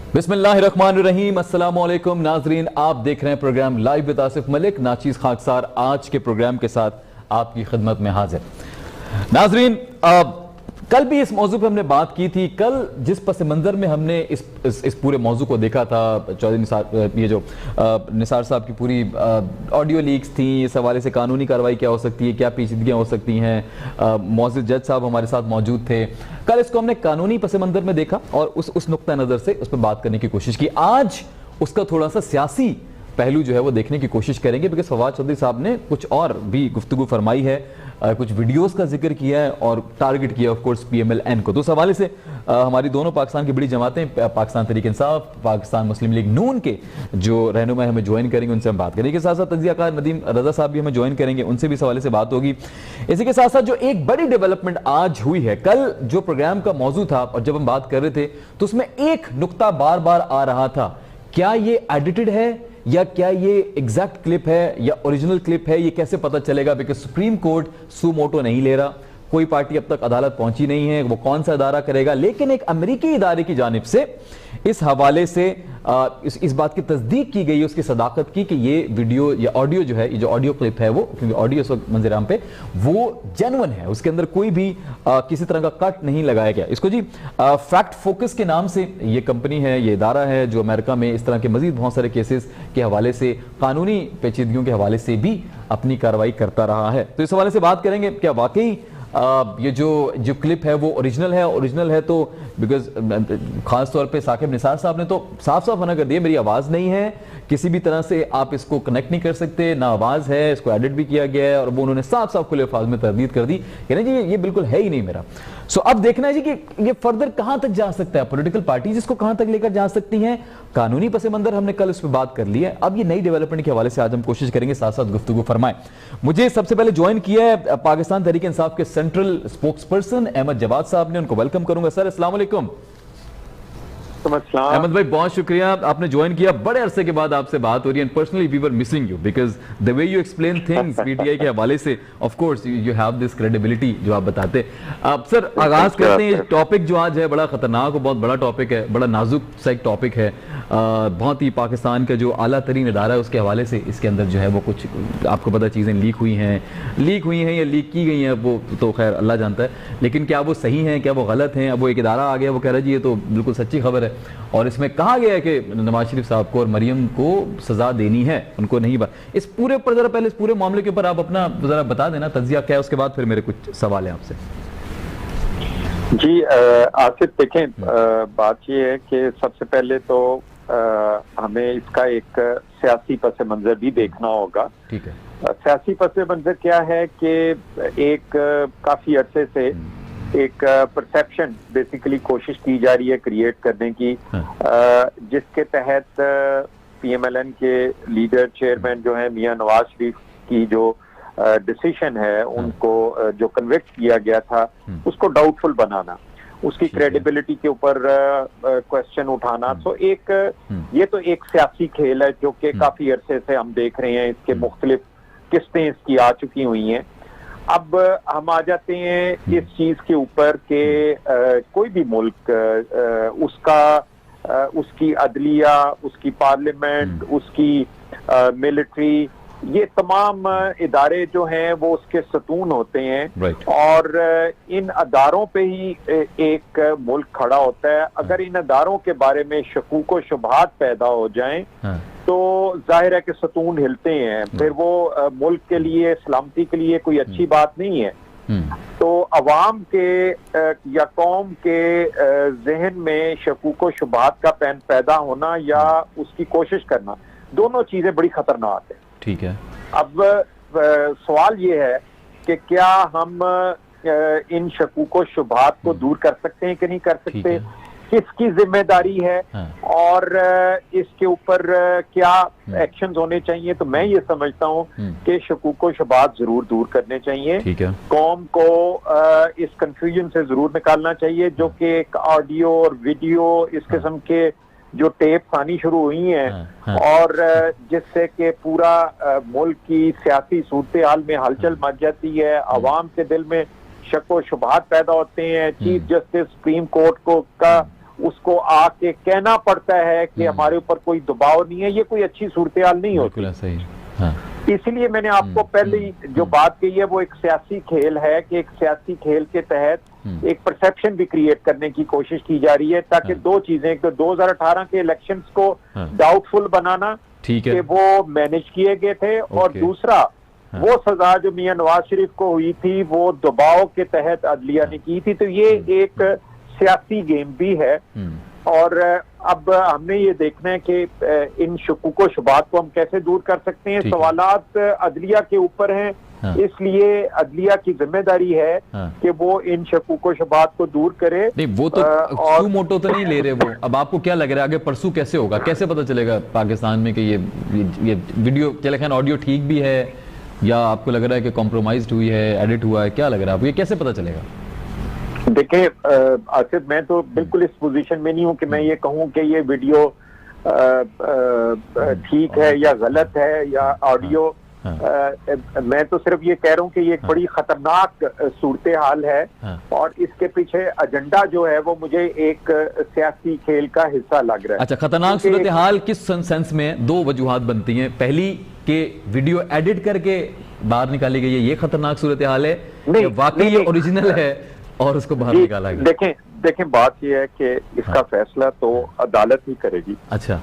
बिस्मिल्लाहिर्रहमानिर्रहीम, अस्सलाम वालेकुम नाजरीन। आप देख रहे हैं programme live with Asif Malik. नाचीज़ खाकसार आज के प्रोग्राम के साथ आपकी खिदमत में हाजिर। नाजरीन, कल भी इस मौजू पर हमने बात की थी। कल जिस पस मंज़र में हमने इस पूरे मौजू को देखा था, चौधरी निसार, ये जो निसार साहब की पूरी ऑडियो लीक्स थी, इस हवाले से कानूनी कार्रवाई क्या हो सकती है, क्या पेचीदगियाँ हो सकती हैं। मौजूद जज साहब हमारे साथ मौजूद थे। कल इसको हमने कानूनी पस मंज़र में देखा और उस नुक्ता नज़र से उस पर बात करने की कोशिश की। आज उसका थोड़ा सा सियासी पहलू जो है वो देखने की कोशिश करेंगे, बिकॉज फवाद चौधरी साहब ने कुछ और भी गुफ्तगू फरमाई है, कुछ वीडियोस का जिक्र किया है और टारगेट किया ऑफ कोर्स PMLN को। तो उस हवाले से हमारी दोनों पाकिस्तान की बड़ी जमातें, पाकिस्तान तहरीक इंसाफ, पाकिस्तान मुस्लिम लीग नून के जो रहनुमा हमें ज्वाइन करेंगे, उनसे हम बात करेंगे। के साथ साथ तजियाकार नदीम रजा साहब भी हमें ज्वाइन करेंगे, उनसे भी इस हवाले से बात होगी। इसी के साथ साथ जो एक बड़ी डेवलपमेंट आज हुई है, कल जो प्रोग्राम का मौजू था और जब हम बात कर रहे थे तो उसमें एक नुक्ता बार बार आ रहा था, क्या ये एडिटेड है या क्या ये एग्जैक्ट क्लिप है या ओरिजिनल क्लिप है, ये कैसे पता चलेगा? बिकॉज सुप्रीम कोर्ट सू मोटो नहीं ले रहा, कोई पार्टी अब तक अदालत पहुंची नहीं है, वो कौन सा अदारा करेगा। लेकिन एक अमेरिकी इदारे की जानिब से इस हवाले से इस बात की तस्दीक की गई, उसकी सदाकत की कि ये वीडियो या ऑडियो जो है, ये जो ऑडियो क्लिप है वो, क्योंकि ऑडियो इस वक्त मंजर आम पे वो जेन्युइन है, उसके अंदर कोई भी किसी तरह का कट नहीं लगाया गया। इसको जी फैक्ट फोकस के नाम से ये कंपनी है, ये इदारा है जो अमेरिका में इस तरह के मजीद बहुत सारे केसेस के हवाले से, कानूनी पेचीदगियों के हवाले से भी अपनी कार्रवाई करता रहा है। तो इस हवाले से बात करेंगे, क्या वाकई ये जो क्लिप है वो ओरिजिनल है तो बिकॉज खास तौर पे साकिब निसार साहब ने तो साफ साफ मना कर दिया, मेरी आवाज़ नहीं है, किसी भी तरह से आप इसको कनेक्ट नहीं कर सकते, ना आवाज़ है, इसको एडिट भी किया गया है। और वो उन्होंने साफ साफ खुले अल्फाज में तरदीद कर दी, कहना जी ये बिल्कुल है ही नहीं मेरा। सो अब देखना है जी कि ये फर्दर कहां तक जा सकता है, पॉलिटिकल पार्टीज इसको कहां तक लेकर जा सकती हैं। कानूनी पस मंजर हमने कल इस पर बात कर ली है, अब ये नई डेवलपमेंट के हवाले से आज हम कोशिश करेंगे साथ साथ गुफ्तगू फरमाएं। मुझे सबसे पहले ज्वाइन किया है पाकिस्तान तहरीक इंसाफ के central spokesperson Ahmad Jawad साहब ने, उनको वेलकम करूंगा। सर अस्सलाम वालेकुम। अहमद भाई बहुत शुक्रिया, आपने ज्वाइन किया, बड़े अरसे के बाद आपसे बात हो रही है। Personally we were missing you because the way you explain things PTI के हवाले से, of course you have this credibility जो आप बताते। अब सर आगाज करते हैं। टॉपिक जो आज है बड़ा खतरनाक और बहुत बड़ा टॉपिक है, बड़ा नाजुक सा एक टॉपिक है। बहुत ही पाकिस्तान का जो आला तरीन इदारा है उसके हवाले से इसके अंदर जो है वो कुछ आपको पता चीज़ें लीक हुई हैं या लीक की गई हैं, वो तो खैर अल्लाह जानता है, लेकिन क्या वो सही हैं, क्या वो गलत हैं? अब वो एक इदारा आ गया, वो कह रहा है जी ये तो बिल्कुल सच्ची खबर है और इसमें कहा गया है कि नवाज शरीफ साहब को और मरियम को सजा देनी है, उनको नहीं। इस पूरे पर जरा पहले इस पूरे मामले के ऊपर आप अपना जरा बता देना, तज्जिया क्या है, उसके बाद फिर मेरे कुछ सवाल हैं आपसे। जी आसिफ, देखें बात ये है कि सबसे पहले तो हमें इसका एक सियासी पस मंजर भी देखना होगा। ठीक है। सियासी पस मंजर क्या है कि एक काफी अरसे से एक परसेप्शन बेसिकली कोशिश की जा रही है क्रिएट करने की, जिसके तहत PMLN के लीडर चेयरमैन जो है मियां नवाज शरीफ की जो डिसीजन है उनको जो कन्विक्ट किया गया था उसको डाउटफुल बनाना, उसकी क्रेडिबिलिटी के ऊपर क्वेश्चन उठाना। तो ये तो एक सियासी खेल है जो कि काफी अरसे से हम देख रहे हैं, इसके मुख्तलिफ किस्तें इसकी आ चुकी हुई हैं। अब हम आ जाते हैं इस चीज के ऊपर कि कोई भी मुल्क उसकी अदलिया, उसकी पार्लियामेंट, उसकी मिलिट्री, ये तमाम इदारे जो हैं वो उसके सतून होते हैं और इन अदारों पे ही एक मुल्क खड़ा होता है। अगर इन अदारों के बारे में शकूक व शुबहात पैदा हो जाएं तो जाहिर है कि सतून हिलते हैं, फिर वो मुल्क के लिए, सलामती के लिए कोई अच्छी बात नहीं है। तो अवाम के या कौम के जहन में शकूक व शुबहात का पैदा होना या उसकी कोशिश करना, दोनों चीजें बड़ी खतरनाक है। ठीक है। अब सवाल ये है कि क्या हम इन शकूक व शुबहात को दूर कर सकते हैं कि नहीं कर सकते, किसकी जिम्मेदारी है और इसके ऊपर क्या एक्शंस होने चाहिए। तो मैं ये समझता हूँ कि शकूक व शुबहात जरूर दूर करने चाहिए, कौम को इस कंफ्यूजन से जरूर निकालना चाहिए जो कि एक ऑडियो और वीडियो इस किस्म के जो टेप आनी शुरू हुई हैं और जिससे कि पूरा मुल्क की सियासी सूरत हाल में हलचल मच जाती है, अवाम के दिल में शक व शुबहात पैदा होते हैं। चीफ जस्टिस सुप्रीम कोर्ट को का उसको आके कहना पड़ता है कि हमारे ऊपर कोई दबाव नहीं है, ये कोई अच्छी सूरत हाल नहीं होती। बिल्कुल सही। हाँ। इसलिए मैंने आपको पहले ही जो बात कही है वो एक सियासी खेल है कि एक सियासी खेल के तहत एक परसेप्शन भी क्रिएट करने की कोशिश की जा रही है, ताकि दो चीजें, एक तो 2018 के इलेक्शंस को डाउटफुल बनाना कि वो मैनेज किए गए थे, और दूसरा वो सजा जो मियां नवाज शरीफ को हुई थी वो दबाव के तहत अदलिया ने की थी। तो ये एक सियासी गेम भी है, और अब हमने ये देखना है कि इन शुकूक व शुबात को हम कैसे दूर कर सकते हैं। सवालात अदलिया के ऊपर हैं, इसलिए अदलिया की जिम्मेदारी है कि वो इन शकुक व शुबात को दूर करे। नहीं, वो तो सू मोटो तो नहीं ले रहे वो। अब आपको क्या लग रहा है आगे परसू कैसे होगा, कैसे पता चलेगा पाकिस्तान में कि ये वीडियो, चले खैर ऑडियो ठीक भी है, या आपको लग रहा है कि कॉम्प्रोमाइज्ड हुई है, एडिट हुआ है, क्या लग रहा है आपको, ये कैसे पता चलेगा? देखिए आसिफ, मैं तो बिल्कुल इस पोजीशन में नहीं हूं कि मैं ये कहूं कि ये वीडियो ठीक है या गलत है या ऑडियो। मैं तो सिर्फ ये कह रहा हूं कि ये एक बड़ी खतरनाक सूरत हाल है, और इसके पीछे एजेंडा जो है वो मुझे एक सियासी खेल का हिस्सा लग रहा है। अच्छा, खतरनाक सूरत हाल किस सेंस में? दो वजूहात बनती हैं। पहली कि वीडियो एडिट करके बाहर निकाली गई है, ये खतरनाक सूरत हाल है, वाकई ये ओरिजिनल है और उसको बाहर निकाला गया? देखें बात यह है कि इसका फैसला तो अदालत ही करेगी। अच्छा,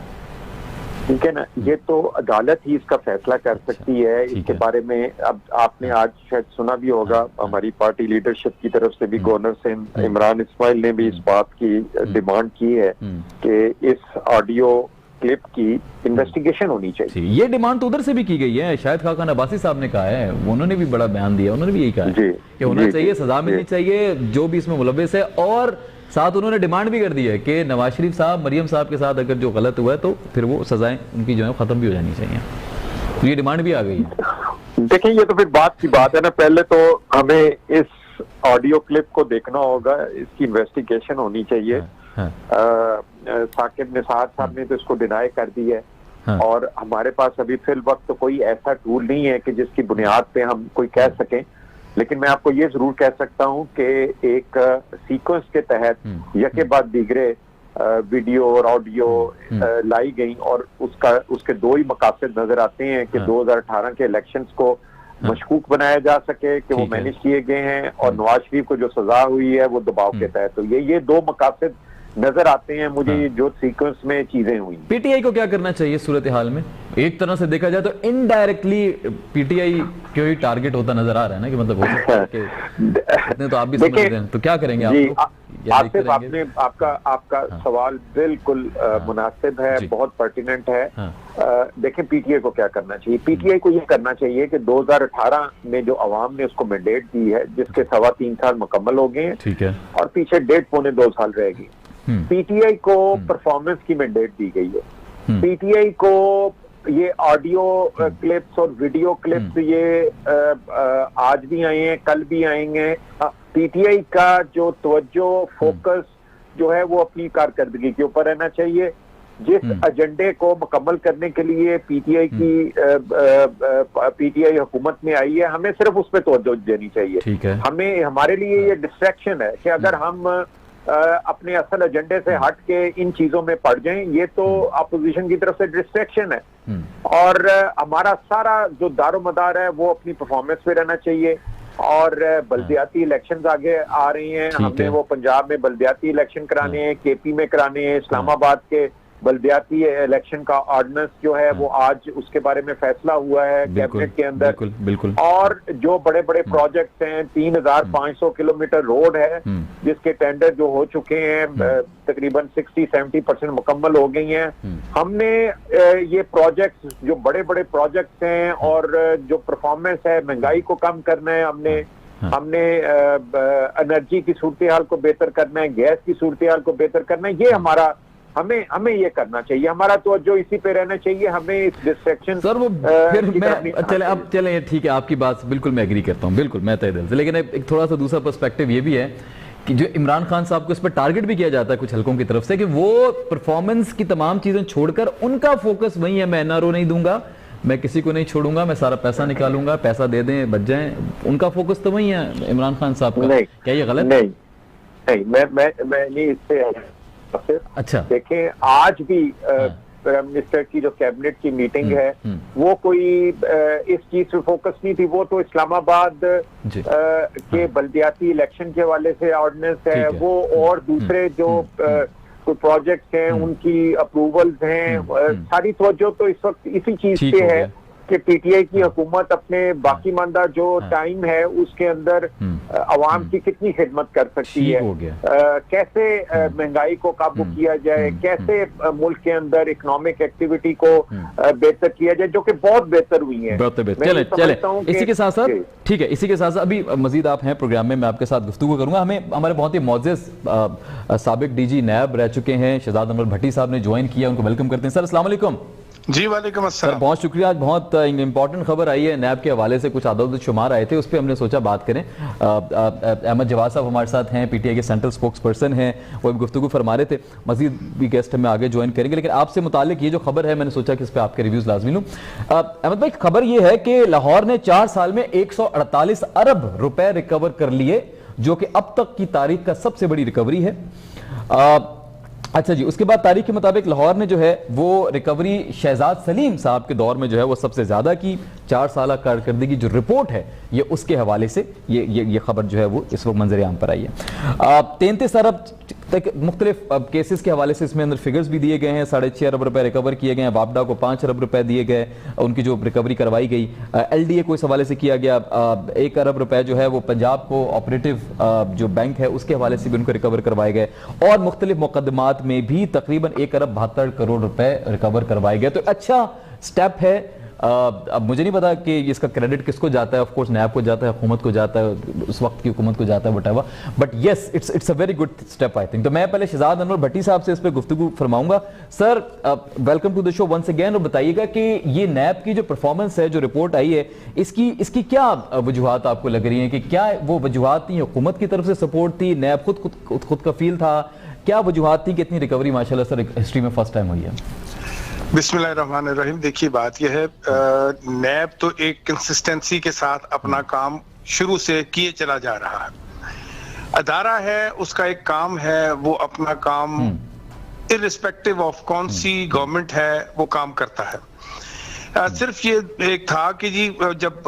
ठीक है ना, ये तो अदालत ही इसका फैसला कर सकती है। इसके बारे में अब आपने आज शायद सुना भी होगा, हमारी पार्टी लीडरशिप की तरफ से भी गवर्नर से इमरान इस्माइल ने भी इस बात की डिमांड की है कि इस ऑडियो क्लिप की इन्वेस्टिगेशन होनी चाहिए। ये डिमांड तो उधर से भी की गई है, शायद खाकान अब्बासी साहब ने कहा है, उन्होंने भी बड़ा बयान दिया, उन्होंने भी यही कहा है कि होना चाहिए, सजा मिलनी चाहिए जो भी इसमें मुलव्विस है, और साथ उन्होंने डिमांड भी कर दी है कि नवाज शरीफ साहब, मरियम साहब के साथ अगर जो गलत हुआ है तो फिर वो सजाएं उनकी जो है खत्म भी हो जानी चाहिए। तो ये डिमांड भी आ गई है। देखिए, ये तो फिर बात की बात है ना, पहले तो हमें इस ऑडियो क्लिप को देखना होगा, इसकी इन्वेस्टिगेशन होनी चाहिए। साकिब निसार साहब ने तो इसको डिनाई कर दी है, और हमारे पास अभी फिल वक्त तो कोई ऐसा टूल नहीं है कि जिसकी बुनियाद पे हम कोई कह सकें। लेकिन मैं आपको ये जरूर कह सकता हूं कि एक सीक्वेंस के तहत यके बाद दीगरे वीडियो और ऑडियो लाई गई, और उसके दो ही मकासद नजर आते हैं कि 2018 के इलेक्शंस को मशकूक बनाया जा सके कि वो मैनेज किए गए हैं, और नवाज शरीफ को जो सजा हुई है वो दबाव के तहत। तो ये दो मकासद नजर आते हैं मुझे, ये जो सीक्वेंस में चीजें हुई। पीटीआई को क्या करना चाहिए सूरत हाल में? एक तरह से देखा जाए तो इनडायरेक्टली पीटीआई क्यों ही टारगेट होता नजर आ रहा है ना, कि मतलब हो सकता है कि इतने तो आप भी समझ रहे हैं, तो क्या करेंगे आप? आसिफ, आपने आपका सवाल बिल्कुल मुनासिब है, बहुत पर्टिनेंट है। देखें, पीटीआई को क्या करना चाहिए? पीटीआई को ये करना चाहिए कि 2018 में जो अवाम ने उसको मैंडेट दी है, जिसके 3.25 साल मुकम्मल हो गए हैं, ठीक है, और पीछे 1.5-2 साल रहेगी, पीटीआई को परफॉर्मेंस की मैंडेट दी गई है। पीटीआई को ये ऑडियो क्लिप्स और वीडियो क्लिप्स ये आज भी आए हैं, कल भी आएंगे। पीटीआई का जो तवज्जो, फोकस जो है वो अपनी कारकर्दगी के ऊपर रहना चाहिए। जिस एजेंडे को मुकम्मल करने के लिए पीटीआई हुकूमत में आई है, हमें सिर्फ उस पर तवज्जो देनी चाहिए। हमें, हमारे लिए ये डिस्ट्रैक्शन है कि अगर हम अपने असल एजेंडे से हट के इन चीजों में पड़ जाएं, ये तो अपोजिशन की तरफ से डिस्ट्रैक्शन है। और हमारा सारा जो दारोमदार है वो अपनी परफॉर्मेंस पे रहना चाहिए। और बल्दियाती इलेक्शंस आगे आ रही हैं, हमने वो पंजाब में बल्दियाती इलेक्शन कराने हैं, केपी में कराने हैं, इस्लामाबाद के बल्दियाती इलेक्शन का ऑर्डिनेंस जो है वो आज उसके बारे में फैसला हुआ है कैबिनेट के अंदर। बिल्कुल। और जो बड़े बड़े प्रोजेक्ट्स हैं, 3500 किलोमीटर रोड है जिसके टेंडर जो हो चुके हैं, तकरीबन 60-70% मुकम्मल हो गई हैं। हमने ये प्रोजेक्ट्स, जो बड़े बड़े प्रोजेक्ट्स हैं और जो परफॉर्मेंस है, महंगाई को कम करना है, हमने एनर्जी की सूरत हाल को बेहतर करना है, गैस की सूरत हाल को बेहतर करना है। ये हमारा हमें ये करना चाहिए, हमारा तो जो इसी पे रहना चाहिए। हमें इस डिस्ट्रैक्शन सर वो फिर मैं चले ठीक है, आपकी बात बिल्कुल मैं एग्री करता हूँ, बिल्कुल मैं तय दिल से। लेकिन एक थोड़ा सा दूसरा पर्सपेक्टिव ये भी है कि जो इमरान खान साहब को इस पर टारगेट भी किया जाता है कुछ हलकों की तरफ से, कि वो परफॉर्मेंस की तमाम चीजें छोड़कर उनका फोकस वही है, मैं एनआरओ नहीं दूंगा, मैं किसी को नहीं छोड़ूंगा, मैं सारा पैसा निकालूंगा, पैसा दे दें बच जाए, उनका फोकस तो वही है इमरान खान साहब का। क्या ये गलत? नहीं, मैं नहीं, इससे अच्छा। देखें आज भी प्राइम मिनिस्टर की जो कैबिनेट की मीटिंग है वो कोई इस चीज पे फोकस नहीं थी, वो तो इस्लामाबाद के बल्दियाती इलेक्शन के हवाले से ऑर्डिनेंस है वो, और दूसरे जो कोई प्रोजेक्ट्स हैं उनकी अप्रूवल्स हैं, सारी तवज्जो तो इस वक्त इसी चीज पे है कि पीटीआई की हुकूमत अपने बाकी मानदा जो टाइम है उसके अंदर अवाम की कितनी खिदमत कर सकती है, कैसे महंगाई को काबू किया जाए, कैसे मुल्क के अंदर इकोनॉमिक एक्टिविटी को बेहतर किया जाए, जो कि बहुत बेहतर हुई है। चले इसी के साथ साथ, ठीक है, इसी के साथ साथ अभी मजीद आप हैं प्रोग्राम में, मैं आपके साथ गुफ्तगू करूंगा। हमें हमारे बहुत ही मोअज़्ज़ज़ साबिक डीजी नैब रह चुके हैं शहजाद अनवर भट्टी साहब ने ज्वाइन किया, उनको वेलकम करते हैं। सर अस्सलाम वालेकुम। जी वालेकुम अस्सलाम। बहुत शुक्रिया। आज बहुत इंपॉर्टेंट खबर आई है नैब के हवाले से, कुछ आदाद शुमार आए थे, उस पर हमने सोचा बात करें। अहमद जवाद साहब हमारे साथ हैं, पीटीआई के सेंट्रल स्पोक्स पर्सन हैं, वो भी गुफ्तगू फरमा रहे थे। मजीद भी गेस्ट हमें आगे ज्वाइन करेंगे, लेकिन आपसे मुतालिक ये जो खबर है मैंने सोचा कि इस पर आपके रिव्यूज लाजमी लूँ। अहमद भाई, खबर ये है कि लाहौर ने 4 साल में 148 अरब रुपए रिकवर कर लिए, जो कि अब तक की तारीख का सबसे बड़ी रिकवरी है। अच्छा जी, उसके बाद तारीख के मुताबिक लाहौर ने जो है वो रिकवरी शहजाद सलीम साहब के दौर में जो है वो सबसे ज्यादा की। 4 साल कारकर्दगी जो रिपोर्ट है ये उसके हवाले से ये खबर जो है वो इस वक्त मंजर आम पर आई है। 33 अरब तक मुख्तलिफ केसेस के हवाले से इसमें अंदर फिगर्स भी दिए गए हैं। 6.5 अरब रुपए रिकवर किए गए हैं, वापडा को 5 अरब रुपए दिए गए, उनकी जो रिकवरी करवाई गई। LDA को इस हवाले से किया गया। 1 अरब रुपए जो है वो पंजाब को ऑपरेटिव जो बैंक है उसके हवाले से भी उनको रिकवर करवाए गए, और मुख्तलिफ मुकदमात में भी तकरीबन 1 अरब 72 करोड़ रुपए रिकवर करवाए गए। तो अच्छा स्टेप है। अब मुझे नहीं पता कि इसका क्रेडिट किसको जाता है, ऑफ कोर्स नैब को जाता है, हुकूमत को जाता है, उस वक्त की हुकूमत को जाता है, whatever, but yes it's a very good step I think. तो मैं पहले शहजाद अनवर भट्टी साहब से इस पर गुफ्तगू फरमाऊंगा। Sir welcome to the show once again, और बताइएगा कि ये नैब की जो परफॉर्मेंस है, जो रिपोर्ट आई है, इसकी क्या वजूहात आपको लग रही है? कि क्या वो वजूहात थी, हुकूमत की तरफ से सपोर्ट थी, नैब खुद कफील था, क्या वजूहात थी कि इतनी रिकवरी माशाल्लाह सर हिस्ट्री में फर्स्ट टाइम हुई है? बिस्मिल्लाहिर्रहमानिर्रहीम। देखिए बात यह है, नैब तो एक कंसिस्टेंसी के साथ अपना काम शुरू से किए चला जा रहा है। अदारा है, उसका एक काम है, वो अपना काम इर्रिस्पेक्टिव ऑफ कौन सी गवर्नमेंट है वो काम करता है। सिर्फ ये एक था कि जी जब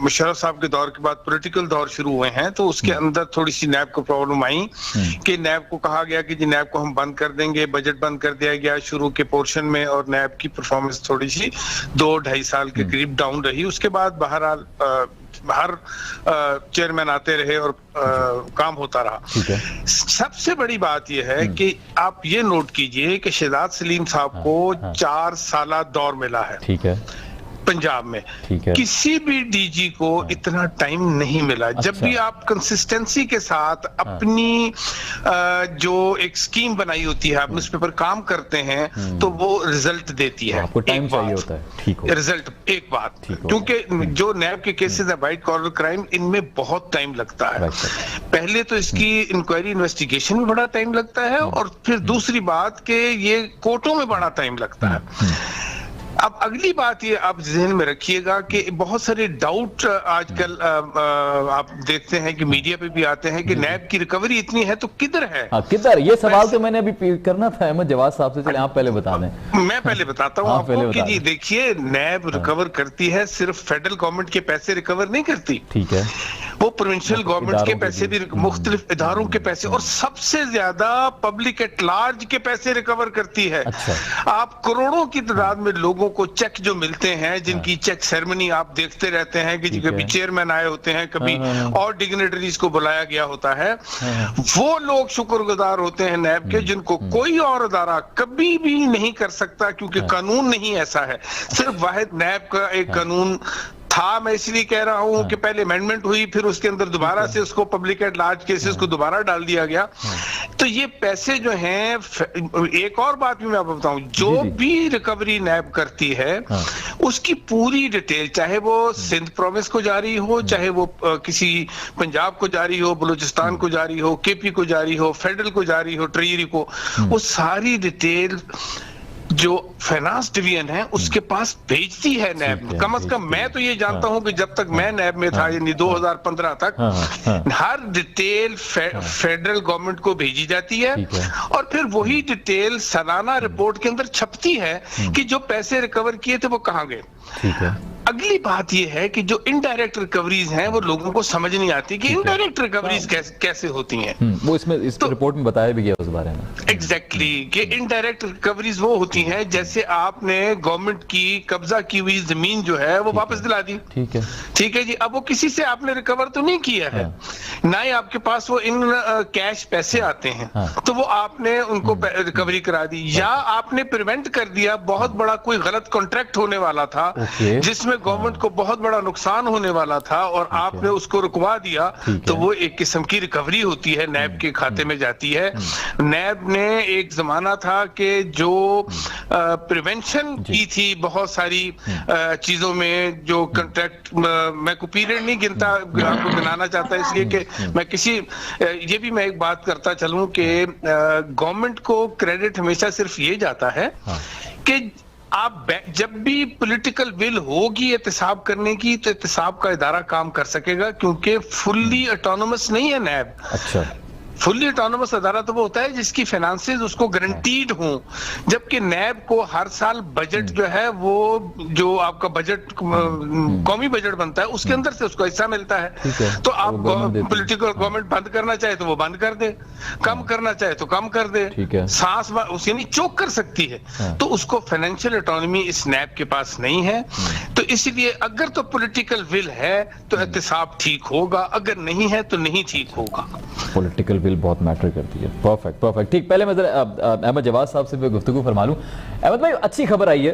मुशर्रफ साहब के दौर के बाद पॉलिटिकल दौर शुरू हुए हैं तो उसके अंदर थोड़ी सी नैब को प्रॉब्लम आई कि नैब को कहा गया कि जी नैब को हम बंद कर देंगे, बजट बंद कर दिया गया शुरू के पोर्शन में, और नैब की परफॉर्मेंस थोड़ी सी 2-2.5 साल के करीब डाउन रही। उसके बाद बहरहाल हर चेयरमैन आते रहे और काम होता रहा। सबसे बड़ी बात यह है कि आप ये नोट कीजिए कि शहजाद सलीम साहब को 4 साल दौर मिला है। ठीक है। पंजाब में किसी भी डीजी को इतना टाइम नहीं मिला। अच्छा। जब भी आप कंसिस्टेंसी के साथ अपनी जो एक स्कीम बनाई होती है, आप उस पर काम करते हैं तो वो रिजल्ट देती है। आपको टाइम चाहिए होता है। ठीक हो। रिजल्ट एक बात, क्योंकि जो नैब के केसेस है वाइट कॉलर क्राइम, इनमें बहुत टाइम लगता है। पहले तो इसकी इंक्वायरी इन्वेस्टिगेशन में बड़ा टाइम लगता है, और फिर दूसरी बात कि ये कोर्टों में बड़ा टाइम लगता है। अब अगली बात ये आप ज़हन में रखिएगा कि बहुत सारे डाउट आजकल आप देखते हैं कि मीडिया पे भी आते हैं कि नैब की रिकवरी इतनी है तो किधर है? किधर? ये सवाल तो मैंने अभी करना था अहमद जवाद साहब से, चले आप पहले बता दें। मैं पहले बताता हूँ आपको कि जी देखिए, नैब रिकवर करती है, सिर्फ फेडरल गवर्नमेंट के पैसे रिकवर नहीं करती। ठीक है। वो प्रोविंशियल गवर्नमेंट के पैसे भी, मुख्तलिफ इदारों के पैसे, और सबसे ज्यादा पब्लिक एट लार्ज के पैसे रिकवर करती है। अच्छा। आप करोड़ों की तादाद में लोगों को चेक जो मिलते हैं, जिनकी चेक सेरेमनी आप देखते रहते हैं कि कभी चेयरमैन आए होते हैं, कभी और डिग्नेटरीज को बुलाया गया होता है, वो लोग शुक्रगुजार होते हैं नैब के, जिनको कोई और अदारा कभी भी नहीं कर सकता, क्योंकि कानून नहीं ऐसा है। सिर्फ वाहिद नैब का एक कानून था। मैं इसलिए कह रहा हूं कि पहले अमेंडमेंट हुई, फिर उसके अंदर दोबारा से उसको पब्लिक एट लार्ज केसेस को दोबारा डाल दिया गया। तो ये पैसे जो हैं, एक और बात भी मैं आपको बताऊं, जो भी रिकवरी नैब करती है उसकी पूरी डिटेल, चाहे वो सिंध प्रोविंस को जारी हो, चाहे वो किसी पंजाब को जारी हो, बलूचिस्तान को जारी हो, KP को जारी हो, फेडरल को जारी हो, ट्रेजरी को, वो सारी डिटेल जो फाइनेंस डिवीजन है उसके पास भेजती है नैब। कम से कम मैं तो ये जानता हूं कि जब तक मैं नैब में था, यानी 2015 तक, हर डिटेल फेडरल गवर्नमेंट को भेजी जाती है और फिर वही डिटेल सालाना रिपोर्ट के अंदर छपती है कि जो पैसे रिकवर किए थे वो कहां गए। अगली बात यह है कि जो इनडायरेक्ट रिकवरीज हैं वो लोगों को समझ नहीं आती कि इनडायरेक्ट रिकवरीज कैसे होती हैं। वो इसमें इस रिपोर्ट में बताया भी गया उस बारे में। एग्जैक्टली कि इनडायरेक्ट रिकवरीज वो होती हैं जैसे आपने गवर्नमेंट की कब्जा की हुई जमीन जो है वो वापस दिला दी। ठीक है जी। अब वो किसी से आपने रिकवर तो नहीं किया है, ना ही आपके पास वो इन कैश पैसे आते हैं, तो वो आपने उनको रिकवरी करा दी, या आपने प्रिवेंट कर दिया, बहुत बड़ा कोई गलत कॉन्ट्रैक्ट होने वाला था जिसमें गवर्नमेंट को बहुत बड़ा नुकसान होने वाला था और आपने उसको रुकवा दिया, तो वो एक किस्म की रिकवरी होती है, नैब के खाते में जाती है। नैब ने एक जमाना था कि जो प्रिवेंशन की थी बहुत सारी चीजों में, जो कॉन्ट्रैक्ट, मैं को पीरियड नहीं गिनता, आपको गिनाना चाहता इसलिए कि मैं किसी, ये भी मैं एक बात करता चलूं कि गवर्नमेंट को क्रेडिट हमेशा सिर्फ ये जाता है कि आप जब भी पॉलिटिकल विल होगी एहतसाब करने की, तो एहतसाब का इदारा काम कर सकेगा, क्योंकि फुल्ली ऑटोनोमस नहीं है नैब। अच्छा, फुल्ली ऑटोनोमस अदारा तो वो होता है जिसकी फाइनेंसेस उसको गारंटीड हों, जबकि नैब को हर साल बजट जो है वो, जो आपका बजट कौमी बजट बनता है उसके अंदर से उसको हिस्सा मिलता है। तो आप पॉलिटिकल गवर्नमेंट बंद करना चाहे तो वो बंद कर दे, कम करना चाहे तो कम कर दे, सांस यानी चोक कर सकती है। तो उसको फाइनेंशियल ऑटोनॉमी इस नैब के पास नहीं है। तो इसलिए अगर तो पॉलिटिकल विल है तो एहतसाब ठीक होगा, अगर नहीं है तो नहीं ठीक होगा। पॉलिटिकल विल बहुत मैटर करती है। परफेक्ट ठीक। पहले मैं जरा अहमद जवाद साहब से गुफ्तगू फरमा लूं। अहमद भाई, अच्छी खबर आई है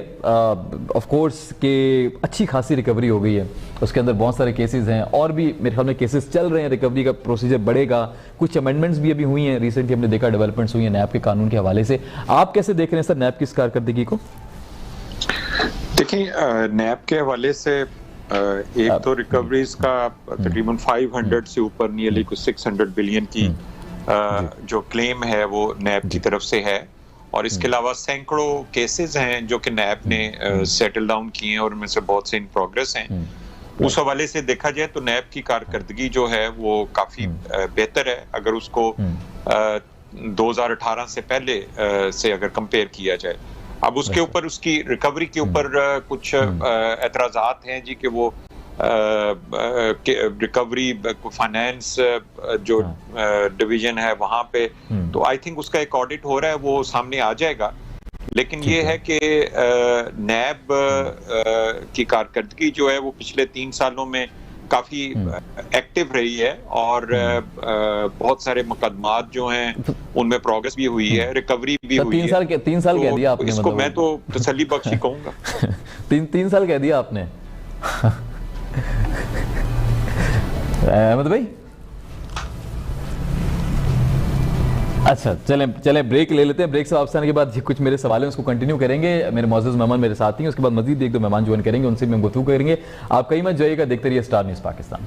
ऑफ कोर्स कि अच्छी खासी रिकवरी हो गई है, उसके अंदर बहुत सारे केसेस हैं और भी मेरे ख्याल में केसेस चल रहे हैं, रिकवरी का प्रोसीजर बढ़ेगा, कुछ अमेंडमेंट्स भी अभी हुई हैं, रिसेंटली हमने देखा डेवलपमेंट्स हुई हैं नैब के कानून के हवाले से। आप कैसे देख रहे हैं सर नैब की इस कारकर्दगी को? देखिए, नैब के हवाले से एक तो रिकवरीज का तकरीबन 500 से ऊपर नियरली कुछ 600 बिलियन की जो क्लेम है वो नैब की तरफ से है, और इसके अलावा सैकड़ों केसेस हैं जो कि नैब ने सेटल डाउन किए हैं और उनमें से बहुत से इन प्रोग्रेस हैं। उस हवाले से देखा जाए तो नैब की कारकर्दगी जो है वो काफी बेहतर है अगर उसको 2018 से पहले से अगर कंपेयर किया जाए। अब उसके ऊपर, उसकी रिकवरी के ऊपर कुछ एतराजात हैं जी कि वो रिकवरी फाइनेंस जो डिवीजन है वहां पे, तो आई थिंक उसका एक ऑडिट हो रहा है, वो सामने आ जाएगा। लेकिन ये है कि नैब की कारकर्दगी जो है वो पिछले 3 सालों में काफी एक्टिव रही है और बहुत सारे मुकदमात जो हैं उनमें प्रोग्रेस भी हुई है, रिकवरी भी हुई है। 3 साल कह दिया आपने, इसको मैं तो तसल्ली बख्शी कहूंगा। 3 साल कह दिया आपने। अहमद भाई, अच्छा चलें ब्रेक ले लेते हैं। ब्रेक से वापस आने के बाद कुछ मेरे सवाल हैं उसको कंटिन्यू करेंगे। मेरे मौजूद मेहमान मेरे साथ हैं, उसके बाद मजीद 1-2 मेहमान ज्वाइन करेंगे, उनसे भी हम गुफ्तगू करेंगे। आप कहीं मत जाइएगा, देखते रहिए स्टार न्यूज़ पाकिस्तान।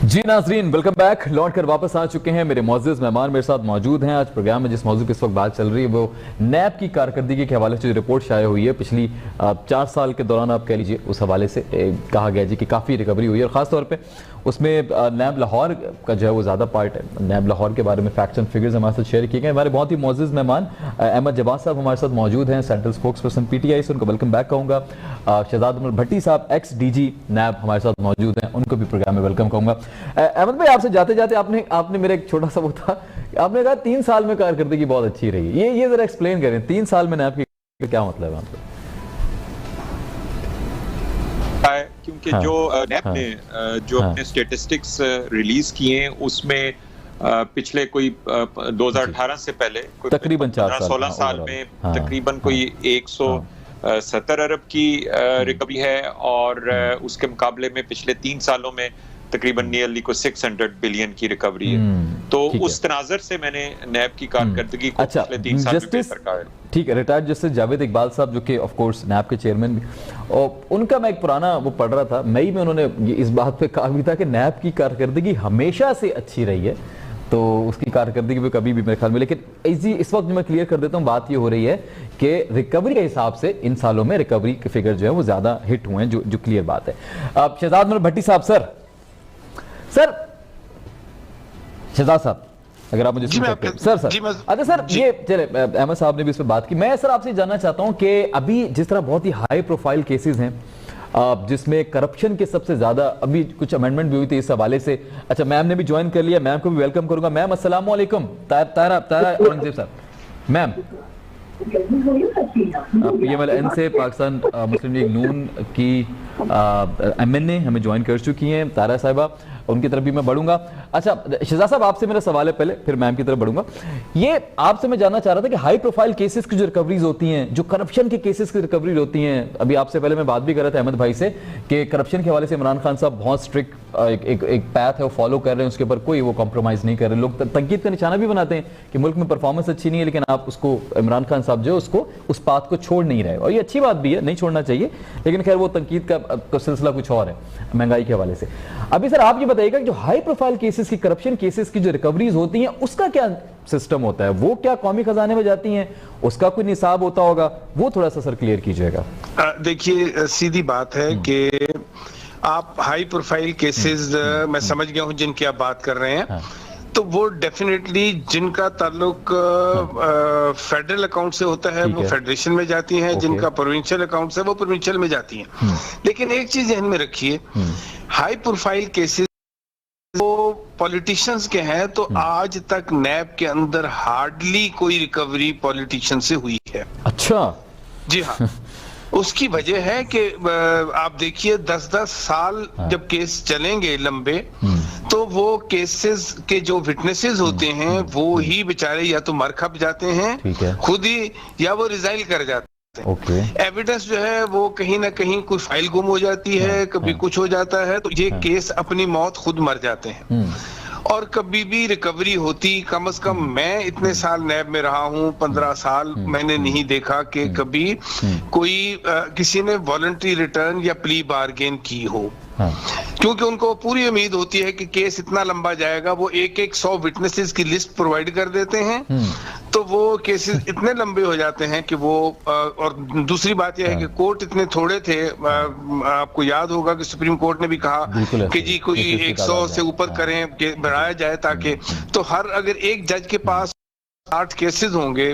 जी नाजरीन, वेलकम बैक। लौट कर वापस आ चुके हैं। मेरे मौजूद मेहमान मेरे साथ मौजूद हैं। आज प्रोग्राम में जिस मौजू की इस वक्त बात चल रही है वो नैब की कारकर्दगी के हवाले से जो रिपोर्ट शाया हुई है पिछली 4 साल के दौरान, आप कह लीजिए, उस हवाले से कहा गया जी कि काफ़ी रिकवरी हुई है और ख़ासतौर पर उसमें नैब लाहौर का जो है वो ज़्यादा पार्ट है। नैब लाहौर के बारे में फैक्ट्स एंड फिगर्स हमारे साथ शेयर किए गए। हमारे बहुत ही मौजूद मेहमान अहमद जवाद साहब हमारे साथ मौजूद हैं, सेंट्रल स्पोक्स पर्सन PTI से, उनको वेलकम बैक कहूँगा। शहजाद उमर भट्टी साहब एक्स DG नैब हमारे साथ मौजूद हैं, उनको भी प्रोग्राम में वेलकम कहूँगा। अहमद भाई, आपसे जाते जाते आपने मेरा एक छोटा सा वो था, आपने कहा 3 साल में कारकर्दगी बहुत अच्छी रही। ये जरा एक्सप्लेन करें, 3 साल में नैब की क्या मतलब है? क्योंकि जो नैब ने जो अपने स्टेटिस्टिक्स रिलीज किए हैं उसमें पिछले कोई 2018 से पहले तकरीबन 16 साल में तकरीबन कोई 170 अरब की रिकवरी है, और उसके मुकाबले में पिछले 3 सालों में तकरीबन नियरली को 600 बिलियन की रिकवरी है। तो उस तनाजर से मैंने नैब की कारकर्दगी को पिछले 3 साल में बेहतर कहा है। ठीक है, रिटायर्ड जस्टिस जावेद इकबाल साहब जो कि ऑफ कोर्स नैब के चेयरमैन भी, और उनका मैं एक पुराना वो पढ़ रहा था, मई में उन्होंने इस बात पे कहा भी था कि नैब की कारकर्दगी हमेशा से अच्छी रही है, तो उसकी कारकर्दगी पे कभी भी मेरे ख्याल में, लेकिन इस वक्त मैं क्लियर कर देता हूँ, बात ये हो रही है कि रिकवरी के हिसाब से इन सालों में रिकवरी के फिगर जो है वो ज्यादा हिट हुए हैं, जो क्लियर बात है। अब शहजाद मनोहर भट्टी साहब, सर शहजाद साहब अगर आप मुझे सुन सकते हैं। सर अच्छा सर, ये चले अहमद साहब ने भी इस पर बात की, मैं सर आपसे जानना चाहता हूं कि अभी जिस तरह बहुत ही हाई प्रोफाइल केसेस हैं जिसमें करप्शन के सबसे ज्यादा, अभी कुछ अमेंडमेंट भी हुई थी इस हवाले से। अच्छा, मैम ने भी ज्वाइन कर लिया, मैम को भी वेलकम करूंगा। मैम अस्सलाम वालेकुम। तारा औरंगजेब साहब, मैम PMLN से पाकिस्तान मुस्लिम लीग नून की MNA हमें ज्वाइन कर चुकी हैं, तारा साहिबा, उनकी तरफ भी मैं बढ़ूंगा। अच्छा शहजाद साहब, आपसे मेरा सवाल है पहले, फिर मैम की तरफ बढ़ूंगा। ये आपसे मैं जानना चाह रहा था कि हाई प्रोफाइल केसेस की जो रिकवरीज होती हैं, जो करप्शन के केसेस की रिकवरी होती हैं, अभी आपसे पहले मैं बात भी कर रहा था अहमद भाई से कि करप्शन के हवाले से इमरान खान साहब बहुत स्ट्रिक्ट एक पैथ है वो फॉलो कर रहे हैं, उसके ऊपर कोई वो कॉम्प्रोमाइज नहीं कर रहे। लोग तंकीद का निशाना भी बनाते हैं कि मुल्क में परफॉर्मेंस अच्छी नहीं है, लेकिन आप उसको, इमरान खान साहब जो उसको उस पाथ को छोड़ नहीं रहे, और ये अच्छी बात भी है, नहीं छोड़ना चाहिए, लेकिन खैर वो तंकीद का सिलसिला कुछ और है महंगाई के हवाले से। अभी सर आप ये बताइएगा जो हाई प्रोफाइल केसेस की, करप्शन केसेस की जो रिकवरीज होती हैं, उसका क्या सिस्टम होता है? वो क्या कौमी खजाने में जाती हैं? उसका कोई निसाब होता होगा? वो थोड़ा सा सर क्लियर कीजिएगा। देखिए सीधी बात है कि आप हाई प्रोफाइल केसेस मैं समझ गया हूं जिनकी आप बात कर रहे हैं, तो वो डेफिनेटली जिनका ताल्लुक फेडरल अकाउंट से होता है वो फेडरेशन में जाती हैं, जिनका प्रोविंशियल अकाउंट से वो प्रोविंशियल में जाती हैं। लेकिन एक चीज ध्यान में रखिए, हाई प्रोफाइल केसेस वो पॉलिटिशियंस के हैं, तो आज तक नैब के अंदर हार्डली कोई रिकवरी पॉलिटिशियन से हुई है। अच्छा, जी हाँ। उसकी वजह है कि आप देखिए 10-10 साल जब केस चलेंगे लंबे, तो वो केसेस के जो विटनेसेस होते हैं वो ही बेचारे या तो मर खप जाते हैं खुद ही, या वो रिजाइल कर जाते हैं। एविडेंस जो है वो कहीं ना कहीं कोई फाइल गुम हो जाती है, कभी कुछ हो जाता है, तो ये केस अपनी मौत खुद मर जाते हैं। और कभी भी रिकवरी होती, कम से कम मैं इतने साल नैब में रहा हूं, 15 साल, मैंने नहीं देखा कि कभी कोई किसी ने वॉलंटरी रिटर्न या प्ली बार्गेन की हो, क्योंकि उनको पूरी उम्मीद होती है कि केस इतना लंबा जाएगा, वो एक 100 विटनेसेस की लिस्ट प्रोवाइड कर देते हैं, तो वो केसेस इतने लंबे हो जाते हैं कि वो और दूसरी बात यह है कि कोर्ट इतने थोड़े थे, आपको याद होगा कि सुप्रीम कोर्ट ने भी कहा कि जी कोई 100 से ऊपर करें, बढ़ाया जाए, ताकि तो हर अगर एक जज के पास 60 केसेस होंगे,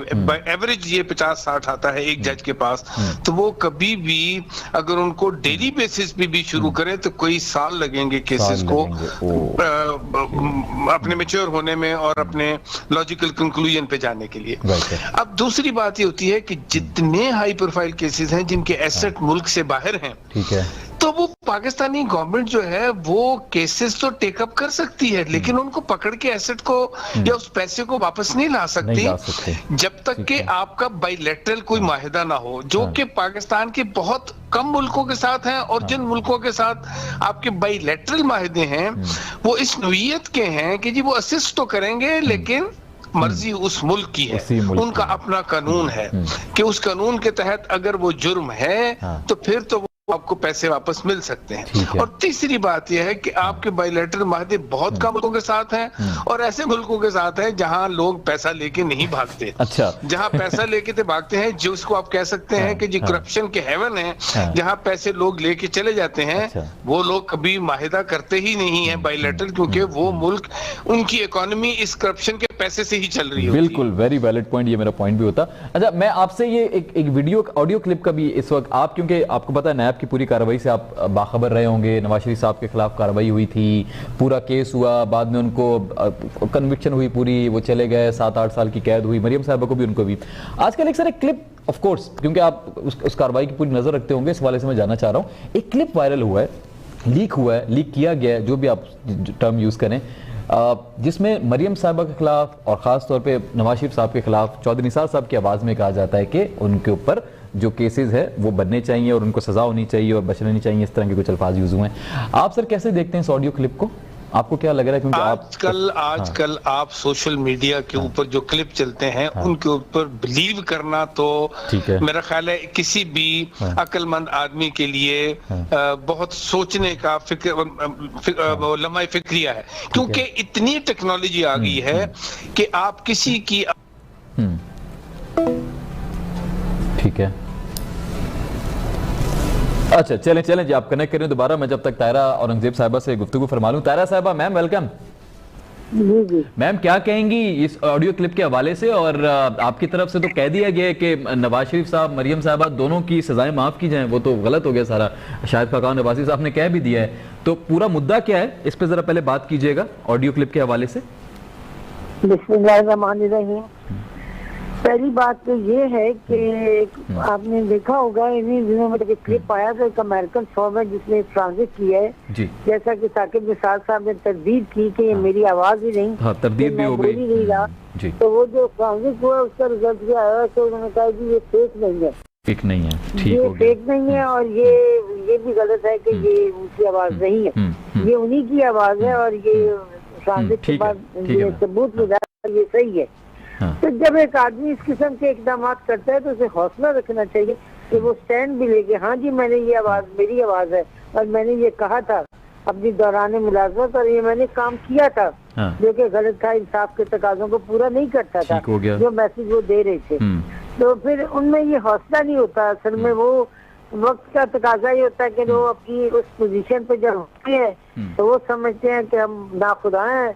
एवरेज ये 50-60 आता है एक जज के पास, तो वो कभी भी अगर उनको डेली बेसिस पे भी शुरू करें तो कई साल लगेंगे केसेस को अपने मैच्योर होने में और अपने लॉजिकल कंक्लूजन पे जाने के लिए। अब दूसरी बात ये होती है कि जितने हाई प्रोफाइल केसेस हैं जिनके एसेट मुल्क से बाहर हैं, ठीक है, तो वो पाकिस्तानी गवर्नमेंट जो है वो केसेस तो टेकअप कर सकती है, लेकिन उनको पकड़ के एसेट को या उस पैसे को वापस नहीं ला सकती जब तक कि आपका बायलैटरल कोई माहिदा ना हो, जो कि पाकिस्तान के बहुत कम मुल्कों के साथ हैं। और जिन मुल्कों के साथ आपके बायलैटरल माहिदे हैं वो इस नौइयत के हैं कि जी वो असिस्ट तो करेंगे, लेकिन मर्जी उस मुल्क की है, उनका अपना कानून है कि उस कानून के तहत अगर वो जुर्म है तो फिर तो आपको पैसे वापस मिल सकते हैं। और तीसरी बात यह है कि आपके बायलैटरल माहदे बहुत कम मुल्कों के साथ हैं, और ऐसे मुल्कों के साथ हैं जहां लोग पैसा लेके नहीं भागते। अच्छा, जहां पैसा लेके तो भागते हैं, जिसको आप कह सकते हैं कि जी करप्शन के हेवन है, जहां पैसे लोग लेके चले जाते हैं, वो लोग कभी माहिदा करते ही नहीं है बायलैटरल, क्योंकि वो मुल्क, उनकी इकोनॉमी इस करप्शन के पैसे से ही चल रही है। बिल्कुल, वेरी वैलिड पॉइंट, ये मेरा पॉइंट भी होता। अच्छा, मैं आपसे ये एक वीडियो ऑडियो क्लिप का भी इस वक्त, आप क्योंकि आपको पता है नैब की पूरी कार्रवाई से आप बाखबर रहे होंगे, नवाज शरीफ साहब के खिलाफ कार्रवाई हुई थी, पूरा केस हुआ, बाद में उनको कन्विक्शन हुई पूरी, वो चले गए, 7-8 साल की कैद हुई, मरियम साहबा को भी, उनको भी। आजकल एक सर एक क्लिप, ऑफ कोर्स क्योंकि आप उस कार्रवाई की पूरी नजर रखते होंगे, इस वाले से मैं जानना चाह रहा हूँ, एक क्लिप वायरल हुआ है, लीक हुआ है, लीक किया गया है, जो भी आप टर्म यूज करें, जिसमें मरियम साहबा के खिलाफ और ख़ास तौर पे नवाज शरीफ साहब के खिलाफ चौधरी निसार साहब की आवाज़ में कहा जाता है कि उनके ऊपर जो केसेस है वो बनने चाहिए और उनको सजा होनी चाहिए और बचना नहीं चाहिए, इस तरह के कुछ अल्फाज यूज हुए हैं। आप सर कैसे देखते हैं इस ऑडियो क्लिप को, आपको क्या लग रहा है? क्योंकि आजकल आप सोशल मीडिया के ऊपर जो क्लिप चलते हैं उनके ऊपर बिलीव करना तो मेरा ख्याल है किसी भी अक्लमंद आदमी के लिए बहुत सोचने का लम्हा फिक्रिया है, क्योंकि इतनी टेक्नोलॉजी आ गई है कि आप किसी की ठीक है। अच्छा चलें जी, आप कनेक्ट करें दोबारा। मैं जब तक तायरा औरंगजेब साहिबा से गुफ्तगू फरमा लूं। तायरा साहिबा, मैम वेलकम। जी मैम क्या कहेंगी इस ऑडियो क्लिप के हवाले से? और आपकी तरफ से तो कह दिया गया है कि नवाज शरीफ साहब, मरियम साहबा दोनों की सजाएं माफ की जाएं, वो तो गलत हो गया सारा। शाहिद खाकान नवाजी साहब ने कह भी दिया है, तो पूरा मुद्दा क्या है इस पे जरा पहले बात कीजिएगा ऑडियो क्लिप के हवाले से। बिस्मिल्लाहिर्रहमानिर्रहीम। पहली बात तो ये है कि आपने देखा होगा इन्हीं दिनों में क्लिप आया था एक अमेरिकन शो में जिसने ट्रांजिट किया है जी। जैसा कि साकिब निसार साहब ने तरदीद की कि ये मेरी आवाज ही नहीं, तरदीद भी हो गई नहीं रहा जी। तो वो जो ट्रांजिट हुआ उसका रिजल्ट क्या आया तो उन्होंने कहा कि ये फेक नहीं है, फेक नहीं है, ठीक ये हो गया। फेक नहीं है और ये भी गलत है कि ये उनकी आवाज नहीं है, ये उन्हीं की आवाज है और ये ट्रांजिट के बाद ये सबूत मिला ये सही है। तो जब एक आदमी इस किस्म के इकदाम करता है तो उसे हौसला रखना चाहिए कि वो स्टैंड भी लेके हाँ जी मैंने ये आवाज मेरी आवाज है और मैंने ये कहा था अपनी दौरान मुलाजमत और ये मैंने काम किया था जो कि गलत था, इंसाफ के तकाजों को पूरा नहीं करता था जो मैसेज वो दे रहे थे। तो फिर उनमें ये हौसला नहीं होता, असल में वो वक्त का तकाजा ही होता है कि वो अपनी उस पोजीशन पे जब होते हैं तो वो समझते हैं कि हम नाखुदा हैं,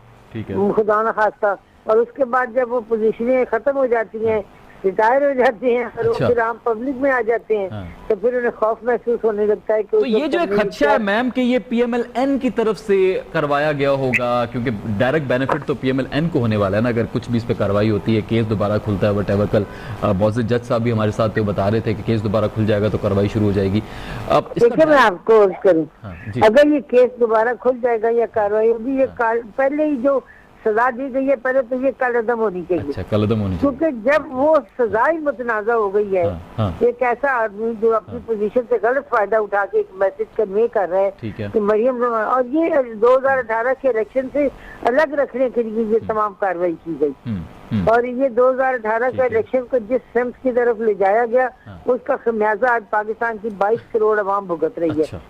खुदा न खास्ता, और उसके बाद जब वो पोजीशनें खत्म हो जाती हैं, रिटायर हो जाते हैं और फिर आम पब्लिक में आ जाते हैं तो फिर उन्हें खौफ महसूस होने लगता है कि तो ये जो एक खदशा है मैम कि ये PMLN की तरफ से करवाया गया होगा, क्योंकि डायरेक्ट बेनिफिट तो PMLN को होने वाला है ना अगर कुछ भी इस पे कार्रवाई होती है, केस दोबारा खुलता है वटेवर। कल मौजूद जज साहब भी हमारे साथ तो बता रहे थे कि केस दोबारा खुल जाएगा तो कार्रवाई शुरू हो जाएगी। अब मैं आपको करूँ, अगर ये केस दोबारा खुल जाएगा या कार्रवाई होगी, ये पहले ही जो सजा दी गई है पहले तो ये कलअदम होनी चाहिए। अच्छा, कलअदम होनी चाहिए, क्योंकि जब वो सजा ही मुतनाज़ा हो गई है, एक ऐसा आदमी जो अपनी पोजीशन से गलत फायदा उठा के एक मैसेज कन्वे कर रहा है कि मरियम, और ये 2018 के इलेक्शन से अलग रखने के लिए ये तमाम कार्रवाई की गई और ये 2018 का इलेक्शन को जिस सिम्स की तरफ ले जाया गया उसका खमियाजा आज पाकिस्तान की 22 करोड़ आवाम भुगत रही है।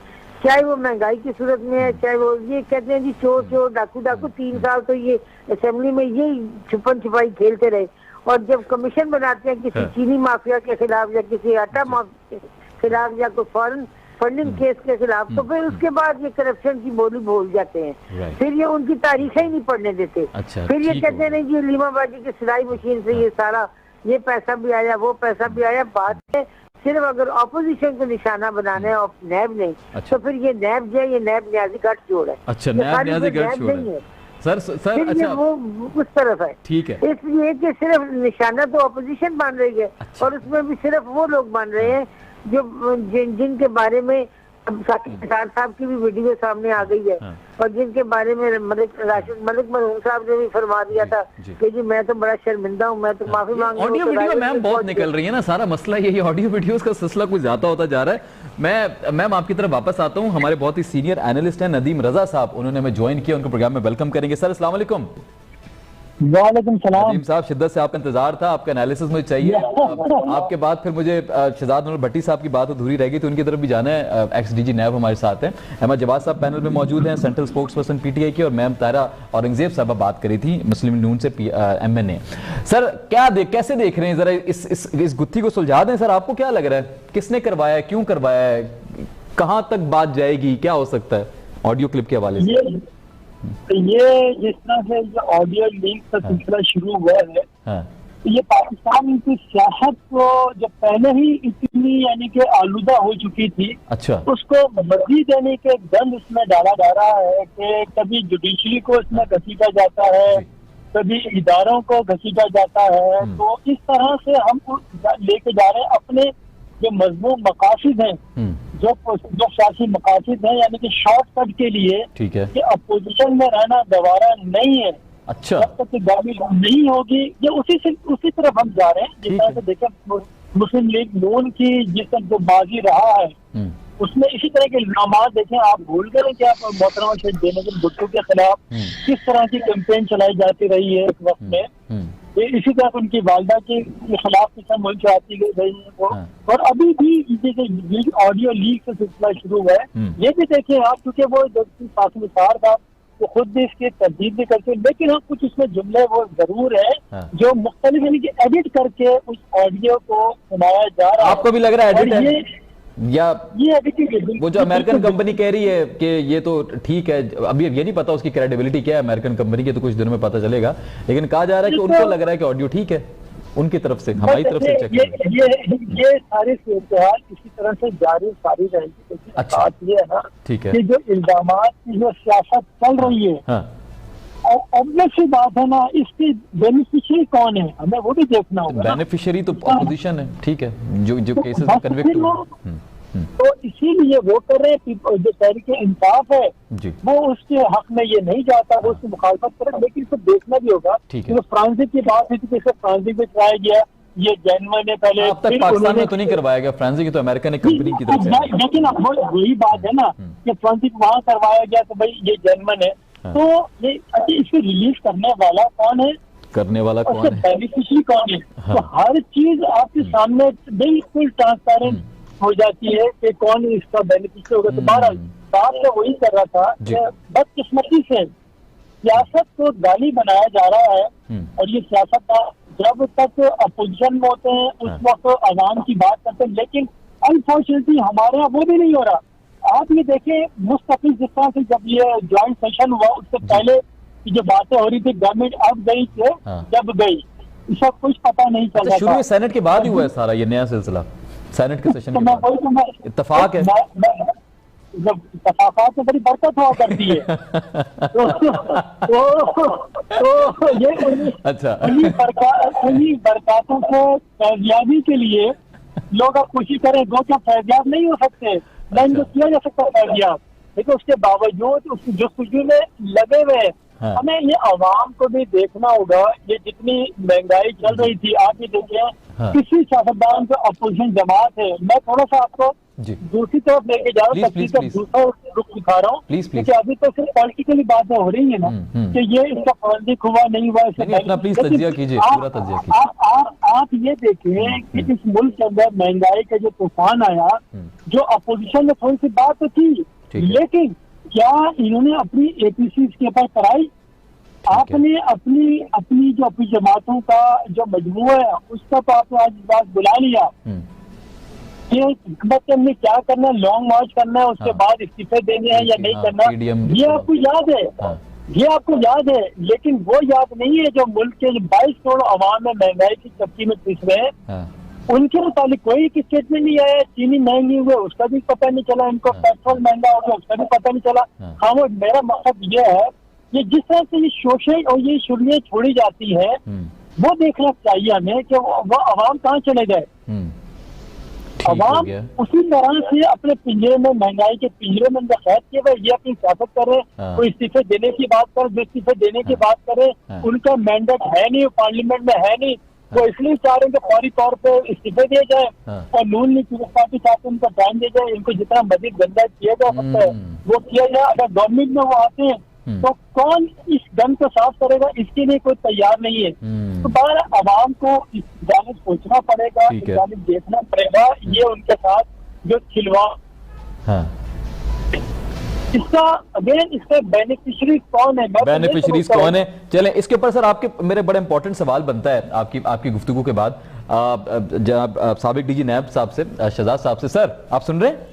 चाहे वो महंगाई की सूरत में है, चाहे वो ये कहते हैं जी चोर चोर डाकू डाकू, 3 साल तो ये असेंबली में यही छुपन छुपाई खेलते रहे और जब कमीशन बनाते हैं किसी चीनी माफिया के खिलाफ या किसी आटा माफिया के खिलाफ या कोई फॉरेन फंडिंग केस के खिलाफ तो फिर उसके बाद ये करप्शन की बोली बोल जाते हैं, फिर ये उनकी तारीखें ही नहीं पढ़ने देते। फिर ये कहते हैं नहीं जी लीमाबाजी की सिलाई मशीन से ये सारा ये पैसा भी आया वो पैसा भी आया। बात है सिर्फ अगर ऑपोजिशन को निशाना बनाना है और नैब नहीं तो फिर ये नैब जो है ये नैब न्याजी गठजोड़ है। अच्छा, नैब न्याजी गठजोड़ है सर अच्छा वो उस तरफ है, ठीक है। इसलिए कि सिर्फ निशाना तो ऑपोजिशन बन रही है और उसमें भी सिर्फ वो लोग बन रहे हैं जो जिनके बारे में साकिब निसार साहब की भी वीडियो सामने आ गई है और जिनके बारे में मलिक मरहूम साहब ने भी फरमा दिया था कि जी मैं तो बड़ा शर्मिंदा हूँ, मैं तो माफी मांग रहा हूं। ऑडियो वीडियो मैम बहुत निकल रही है ना, सारा मसला यही ऑडियो वीडियोस का सिलसिला कुछ ज्यादा होता जा रहा है। मैम आपकी तरफ वापस आता हूँ। हमारे बहुत ही सीनियर एनालिस्ट हैं नदीम रजा साहब, उन्होंने हमें ज्वाइन किया, उनको प्रोग्राम में वेलकम करेंगे। सर अस्सलाम वालेकुम। वालेकुम सलाम। नदीम साहब शिद्दत से आपका इंतजार था, आपका एनालिसिस मुझे चाहिए। आपके बाद फिर मुझे शहजाद नूर भट्टी साहब की बात अधूरी रह गई तो उनकी तरफ भी जाना है। एक्स DG नैब हमारे साथ हैं, अहमद जवाद साहब पैनल में मौजूद हैं, सेंट्रल स्पोक्स पर्सन PTI की, और मैम तायरा औरंगजेब साहब बात करी थी मुस्लिम नून से MNA। सर कैसे देख रहे हैं, जरा इस गुत्थी को सुलझा दें। सर आपको क्या लग रहा है किसने करवाया है, क्यों करवाया है, कहाँ तक बात जाएगी, क्या हो सकता है ऑडियो क्लिप के हवाले से? ये जिस तरह से जो ऑडियो लीक का सिलसिला शुरू हुआ है तो ये पाकिस्तान की सियासत को जो पहले ही इतनी यानी कि आलूदा हो चुकी थी, अच्छा, उसको मजीद यानी कि गंद इसमें डाला जा रहा है कि कभी जुडिशरी को इसमें घसीटा जाता है, कभी इदारों को घसीटा जाता है। तो इस तरह से हम लेके जा रहे हैं अपने जो मजमून मकासद हैं, जो सियासी मकासद हैं, यानी कि शॉर्टकट के लिए, ठीक है, कि अपोजिशन में रहना गवारा नहीं है। अच्छा, जब तक गाड़ी नहीं होगी ये उसी तरफ हम जा रहे हैं। जिस तरह से देखें मुस्लिम लीग नून की जिस तक जो बाजी रहा है उसमें इसी तरह के इल्जाम देखें। आप भूल गए कि आप मोहतरमा शेख बेनजीर भुट्टो के खिलाफ किस तरह की कैंपेन चलाई जाती रही है एक वक्त में, इसी तरह उनकी वालदा के खिलाफ किस मुल्क आती गई है वो, और अभी भी ऑडियो लीक से सिलसिला शुरू हुआ है। ये भी देखें आप, क्योंकि वो निसार था वो खुद भी इसकी तरदीद भी करते हैं, लेकिन हम कुछ उसमें जुमले वो जरूर है जो मुख्तलिफ यानी कि एडिट करके उस ऑडियो को सुनाया जा रहा है। आपको भी लग रहा है एडिट है या ये वो जो अमेरिकन कंपनी कह रही है कि ये तो ठीक है, अभी ये नहीं पता उसकी क्रेडिबिलिटी क्या है अमेरिकन कंपनी की, तो कुछ दिनों में पता चलेगा, लेकिन कहा जा रहा है कि उनको लग रहा है कि ऑडियो ठीक है उनकी तरफ से, हमारी तरफ से चेक ये सारी सूरत इसी तरह से जारी सारी रहेगी। अच्छा, बात ये है ना, ठीक है, कि जो इल्जामात की जो सियासत चल रही है, और ऑब्वियस सी बात है ना, इसकी बेनिफिशियरी कौन है हमें वो भी देखना होगा। बेनिफिशियरी तो अपोजिशन है, ठीक है, जो केसेस कन्विक्ट हुए, तो इसीलिए वो कर रहे हैं। जो तहरीक इंसाफ है वो उसके हक में ये नहीं जाता, वो उसकी मुखालफत करे, लेकिन इसको देखना भी होगा। तो फ्रांसिक की बात हुई थी कि फ्रांसिक में कराया गया, ये जेनवन ने पहले अब तक पाकिस्तान में तो नहीं करवाया गया, फ्रांसिक तो अमेरिकन कंपनी की तरफ से, लेकिन वही बात है ना कि फ्रांसिक वहां करवाया गया तो भाई ये जेनवन है, तो ये इसको रिलीज करने वाला कौन है, करने वाला कौन है, बेनिफिशियरी कौन है। तो हर चीज आपके सामने बिल्कुल ट्रांसपेरेंट हो जाती है कि कौन इसका बेनिफिशियरी होगा। तो बहरहाल बात में वही कर रहा था कि बदकिस्मती से सियासत को गाली बनाया जा रहा है, और ये सियासत जब तक अपोजिशन में होते हैं उस वक्त अवाम की बात करते हैं, लेकिन अनफॉर्चुनेटली हमारे यहाँ वो भी नहीं हो रहा। आप ये देखें मुस्तकिल जिस तरह से जब ये ज्वाइंट सेशन हुआ उससे पहले की जो बातें हो रही थी, गवर्नमेंट अब गई थे जब गई, इसका कुछ पता नहीं चल रहा। शुरू में सेनेट के बाद ही हुआ है सारा ये नया सिलसिला, सेनेट के सेशन के बाद इत्तेफाक है, जब इत्तेफाकात में बड़ी बरकत हुआ करती है तो ये अच्छा उन्हीं बरकतों को फैज़याबी के लिए लोग अब कोशिश करें, दो क्या फैज़याब नहीं हो सकते, ना इनको किया जा सकता फैज़याब, लेकिन उसके बावजूद उसकी जस्तजू में लगे हुए। हमें ये आवाम को भी देखना होगा, ये जितनी महंगाई चल रही थी, आप ये देखिए किसी सियासतदान को अपोजिशन जमात है, मैं थोड़ा सा आपको दूसरी तरफ लेके जा रहा हूँ, दूसरा रुख दिखा रहा हूँ, क्योंकि अभी तो सिर्फ पॉलिटिकली बातें हो रही है ना कि ये इसका फर्जिक हुआ नहीं हुआ, आप ये देखें कि इस मुल्क के अंदर महंगाई का जो तूफान आया, जो अपोजिशन में थोड़ी सी बात तो थी, लेकिन क्या इन्होंने अपनी एपीसी के ऊपर कराई? आपने अपनी जो अपनी जमातों का जो मजमूआ है उसका तो आपने आज बात बुला लिया कि हिकमत में क्या करना है, लॉन्ग मार्च करना है, उसके बाद इस्तीफे देने हैं या नहीं करना, ये आपको याद है, ये आपको याद है, लेकिन वो याद नहीं है जो मुल्क के 22 करोड़ अवाम में महंगाई की चक्की में पिस रहे हैं, उनके मुताबिक कोई स्टेटमेंट नहीं आया। चीनी महंगी हुई उसका भी पता नहीं चला, इनको पेट्रोल महंगा हो गया उसका भी पता नहीं चला। हाँ, वो मेरा मकसद ये है कि जिस तरह से ये शोषण और ये शुरुआत छोड़ी जाती है वो देखना चाहिए हमें कि वो अवाम कहाँ चले गए। अवाम उसी तरह से अपने पिंजरे में, महंगाई के पिंजरे में कैद किए हुए, ये अपनी सियासत करे, कोई इस्तीफे देने की बात करे, जो इस्तीफे देने की बात करे उनका मैंडेट है नहीं, पार्लियामेंट में है नहीं, वो इसलिए चाह रहे हैं कि फौरी तौर पे इस्तीफे दिए जाए और नून लीग पीपल्स पार्टी चाहते हैं उनको टाइम दिया जाए, इनको जितना मजीद गंदा किया जा सकता है वो किया जाए। अगर गवर्नमेंट में वो आते हैं तो कौन इस गन को साफ करेगा, इसके लिए कोई तैयार नहीं है। तो बाहर आवाम को इस जानिब सोचना पड़ेगा, इस जानिब देखना पड़ेगा, ये उनके साथ जो खिलवाड़ इसका अगेन इसका बेनिफिशियरी कौन है, बेनिफिशियरीज कौन है? चले इसके ऊपर सर आपके मेरे बड़े इंपॉर्टेंट सवाल बनता है आपकी गुफ्तगू के बाद जनाब साबिक डीजी नैब साहब से, शहजाद साहब से। सर आप सुन रहे हैं?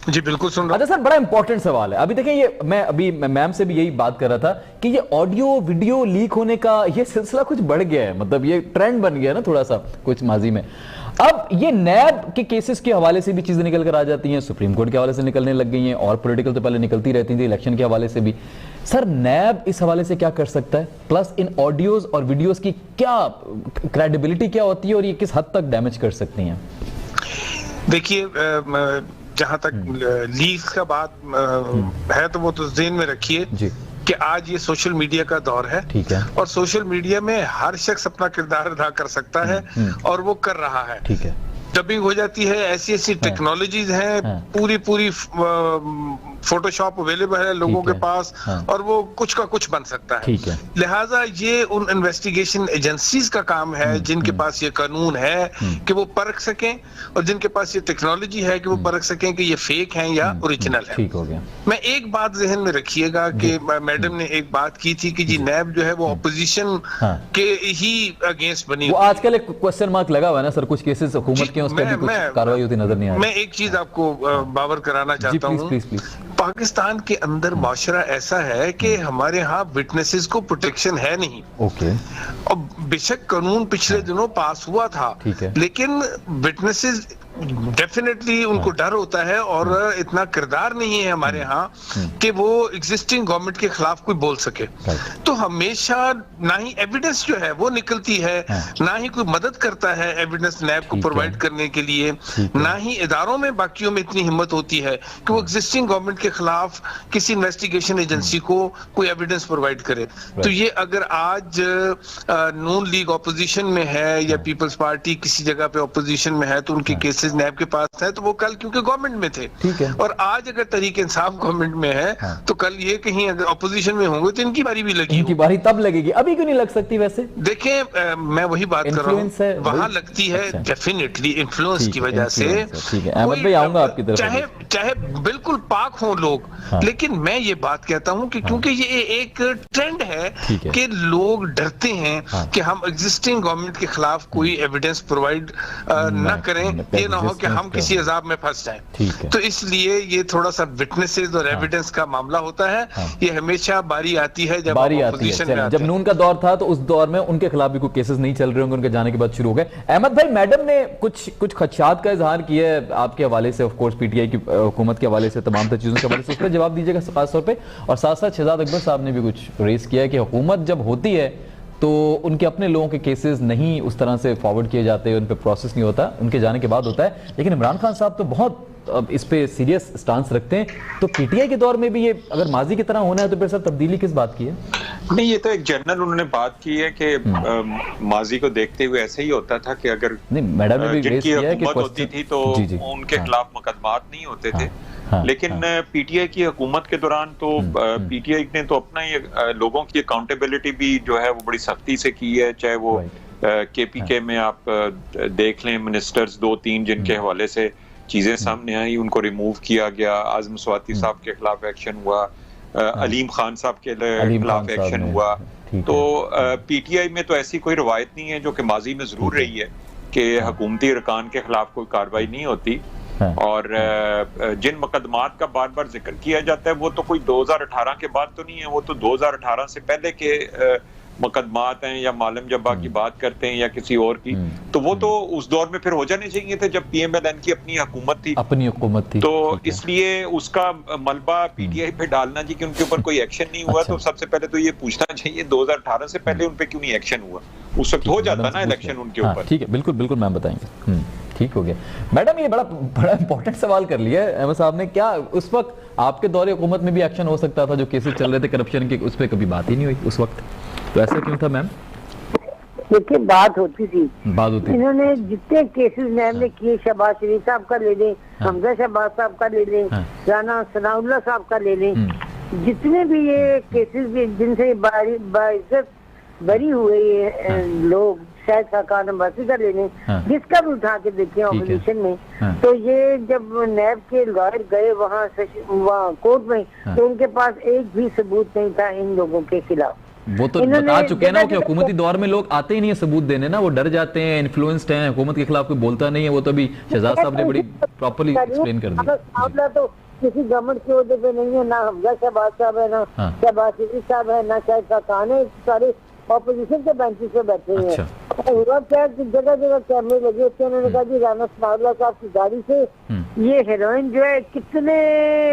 जी बिल्कुल सुन रहा हूं। अच्छा सर, बड़ा इंपॉर्टेंट सवाल है। अभी देखें, ये मैं अभी मैम से भी यही बात कर रहा था कि ये ऑडियो वीडियो लीक होने का ये सिलसिला कुछ बढ़ गया है, मतलब ये ट्रेंड बन गया ना थोड़ा सा कुछ माजी में। अब ये नैब के केसेस के हवाले से भी चीजें निकल कर आ जाती हैं, सुप्रीम कोर्ट के हवाले से निकलने लग गई हैं, और पॉलिटिकल तो पहले निकलती रहती थी, इलेक्शन के हवाले से भी। सर नैब इस हवाले से क्या कर सकता है, प्लस इन ऑडियोज और वीडियोज की क्या क्रेडिबिलिटी क्या होती है और ये किस हद तक डैमेज कर सकती हैं? देखिए, जहां तक लीक्स का बात है तो वो तो ज़हन में रखिए कि आज ये सोशल मीडिया का दौर है, ठीक है, और सोशल मीडिया में हर शख्स अपना किरदार अदा कर सकता है और वो कर रहा है, ठीक है। डबिंग हो जाती है, ऐसी ऐसी टेक्नोलॉजीज हैं, पूरी फोटोशॉप अवेलेबल है लोगों के पास, और वो कुछ का कुछ बन सकता है। लिहाजा ये उन इन्वेस्टिगेशन एजेंसीज का काम है जिनके पास ये कानून है कि वो परख सकें, और जिनके पास ये टेक्नोलॉजी है कि वो परख सकें कि ये फेक है या ओरिजिनल है। ठीक हो गया। मैं एक बात जहन में रखिएगा कि मैडम ने एक बात की थी कि जी नैब जो है वो ऑपोजिशन के ही अगेंस्ट बनी। वो आजकल एक क्वेश्चन मार्क लगा हुआ है ना सर, कुछ केसेस हुकूमत के उस पर भी कुछ कार्रवाई होती नजर नहीं आ रही। मैं एक चीज आपको बावर कराना चाहता हूँ, पाकिस्तान के अंदर माशरा ऐसा है कि हमारे यहाँ विटनेसेस को प्रोटेक्शन है नहीं। और बेशक कानून पिछले दिनों पास हुआ था, लेकिन विटनेसेस डेफिनेटली उनको डर होता है और इतना किरदार नहीं है हमारे यहाँ कि वो एग्जिस्टिंग गवर्नमेंट के खिलाफ कोई बोल सके। तो हमेशा ना ही एविडेंस जो है वो निकलती है, ना ही कोई मदद करता है एविडेंस नैब को प्रोवाइड करने के लिए, ना ही इदारों में बाकियों में इतनी हिम्मत होती है कि वो एग्जिस्टिंग गवर्नमेंट के खिलाफ किसी इन्वेस्टिगेशन एजेंसी को कोई एविडेंस प्रोवाइड करे। तो ये अगर आज नून लीग ऑपोजिशन में है या पीपल्स पार्टी किसी जगह पे ऑपोजिशन में है तो उनके केसेस नैब के पास है, तो वो कल क्योंकि गवर्नमेंट में थे, और आज अगर तहरीक इंसाफ गवर्नमेंट में है तो कल ये कहीं अगर ऑपोजिशन में होंगे तो इनकी बारी भी लगेगी। इनकी बारी तब लगेगी, अभी क्यों नहीं लग सकती? वैसे देखें मैं वही बात कर रहा हूँ, वहां लगती है डेफिनेटली इन्फ्लुएंस की वजह से। अहमद भाई आऊंगा आपकी तरफ। चाहे बिल्कुल पाक हों लोग, लेकिन मैं ये बात कहता हूँ कि क्योंकि ये एक ट्रेंड है कि लोग डरते हैं कि हम एग्जिस्टिंग गवर्नमेंट के खिलाफ कोई एविडेंस प्रोवाइड न करें, ये ना हो कि हम किसी अजाब में फंस जाएं। तो इसलिए ये थोड़ा सा विटनेसेस और एविडेंस का मामला होता है। ये हमेशा बारी आती है जब ऑपोजिशन में जब नून का दौर था तो उस दौर में उनके खिलाफ भी कोई केसेस नहीं चल रहे होंगे, उनके जाने के बाद शुरू हो गए। अहमद भाई, मैडम ने कुछ खदशात का इजहार किया है आपके हवाले से, ऑफ कोर्स पीटीआई की हुकूमत के हवाले से, तमाम चीजों के हवाले से, उस पर जवाब दीजिएगा खास तौर पे। और साथ साथ शहजाद अकबर साहब ने भी कुछ रेस किया है कि हुकूमत जब होती है तो उनके अपने लोगों के केसेस नहीं उस तरह से फॉरवर्ड किए जाते, उन पे प्रोसेस नहीं होता, उनके जाने के बाद होता है। लेकिन इमरान खान साहब तो बहुत इस पे सीरियस स्टांस रखते हैं। तो पीटीआई के दौर में भी ये अगर माजी की तरह होना है तो फिर सर तब्दीली किस बात की है? नहीं, ये तो एक जनरल उन्होंने बात की है कि माजी को देखते हुए ऐसे ही होता था कि अगर जिनकी हुकूमत होती थी तो उनके खिलाफ मुकदमात नहीं होते थे। लेकिन पीटीआई की हुकूमत के दौरान तो पीटीआई ने तो अपना ये लोगों की अकाउंटेबिलिटी भी जो है वो बड़ी सख्ती से की है। चाहे वो केपीके में आप देख लें, मिनिस्टर्स 2-3 जिनके हवाले से चीजें सामने आई, उनको रिमूव किया गया। आजम स्वाति साहब के खिलाफ एक्शन हुआ, अलीम खान साहब के खिलाफ एक्शन हुआ। तो पीटीआई में तो ऐसी कोई रवायत नहीं है, जो कि माजी में जरूर रही है, कि हुकूमती अरकान के खिलाफ कोई कार्रवाई नहीं होती। और जिन मुकदमात का बार बार जिक्र किया जाता है वो तो कोई 2018 के बाद तो नहीं है, वो तो 2018 से पहले के मुकदमात हैं, या मालम जब्बा की बात करते हैं या किसी और की, तो वो तो उस दौर में फिर हो जाने चाहिए थे जब पीएमएलएन की अपनी हुकूमत थी। तो इसलिए उसका मलबा पीटीआई पे डालना जी कि उनके ऊपर कोई एक्शन नहीं हुआ, तो सबसे पहले तो ये पूछना चाहिए 2018 से पहले उन पे क्यों नहीं एक्शन हुआ? उस वक्त हो जाता ना इलेक्शन उनके ऊपर। ठीक है, बिल्कुल मैम बताएंगे। ठीक हो गया। मैडम, ये बड़ा इंपॉर्टेंट सवाल कर लिया है अहमद साहब ने। क्या उस वक्त आपके दौरे हुकूमत में भी एक्शन हो सकता था? जो केसेस चल रहे थे करप्शन के, उस पर कभी बात ही नहीं हुई उस वक्त, तो ऐसा क्यों था मैम? देखिए, बात होती थी। इन्होंने जितने केसेस नैब ने किए, शहबाज शरीफ साहब का ले लें, हमजा शहबाज साहब का ले लें, राना सनाउल्लाह साहब का ले लें, जितने भी ये केसेस जिनसे बाइज्जत बरी हुए लोग, शायद खाकान अब्बासी का ले लें, जिसका भी उठा के देखें ऑपोजिशन में, तो ये जब नैब के लॉयर गए वहाँ कोर्ट में, तो उनके पास एक भी सबूत नहीं था इन लोगों के खिलाफ। वो तो बता चुके हैं ना कि हुकूमती दौर में लोग आते ही नहीं है सबूत देने ना, वो डर जाते हैं, इन्फ्लुएंस्ड हैं, हुकूमत के खिलाफ कोई बोलता नहीं है। वो तो अभी शहजाद साहब ने बड़ी प्रॉपर्ली एक्सप्लेन कर दिया। तो किसी गवर्नमेंट के ओहदे पे नहीं है, ना हमजा शहबाज साहब है, ना शहबाज शरीफ साहब है, ना शायद खाकान है, सारे ऑपोजिशन के बेंचेस पे बैठे हैं। हुआ क्या कि जगह जगह कैमरे लगे होते हैं। उन्होंने कहा जी राना सनाउल्लाह साहब की गाड़ी से ये हेरोइन जो है कितने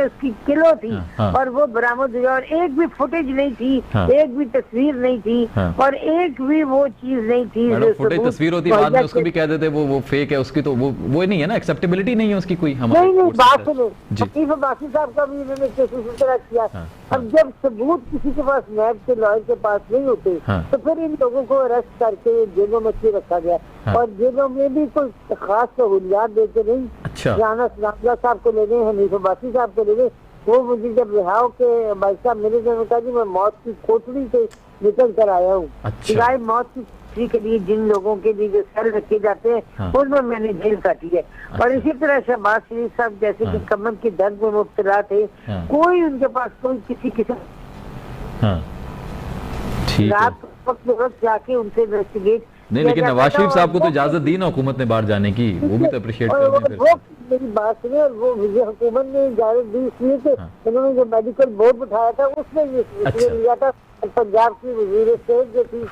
उसकी किलो थी, और वो बरामद हुआ, और एक भी फुटेज नहीं थी, एक भी तस्वीर नहीं थी, और एक भी वो चीज नहीं थी। फुटेज तस्वीर होती बाद में उसको भी कह देते वो फेक है, उसकी तो वो नहीं है ना, एक्सेप्टेबिलिटी नहीं है उसकी कोई। नहीं, बात सुनो, हकीफ अब्बासी साहब का भी इन्होंने केसेस इस तरह किया। अब जब सबूत किसी के पास, नैब के लॉयर के पास नहीं होते, तो फिर इन लोगों को अरेस्ट करके जेल जेलों में क्यों रखा गया। हाँ। और जेलों में भी कोई खास सहूलियात देते नहीं। अच्छा। राना नामला साहब को ले गए, हनीफ अब्बासी साहब को ले गए, वो मुझे जब रिहाव के भाई साहब मेरे से कहा जी मैं मौत की कोठरी से निकल कर आया हूँ। अच्छा। मौत की के लिए जिन लोगों के लिए जो सेल रखे जाते हैं, हाँ। उनमें मैंने जेल काटी है। और इसी तरह शहबाज शरीफ साहब जैसे कि कमर के दर्द में मुब्तला थे, कोई उनके पास कोई किसी किस्म ठीक है। रात वक्त जाके उनसे इन्वेस्टिगेट नहीं, लेकिन नवाज शरीफ साहब को तो इजाजत दी ना हुकूमत ने बाहर जाने की, वो भी तो अप्रिशिएट और करते हैं वो मेरी बात सुनिए, और वो मुझे हुकूमत ने इजाजत दी इसलिए कि उन्होंने जो मेडिकल बोर्ड उठाया था उसमें ये लिया था। पंजाब की वजीर स्टेट जो थी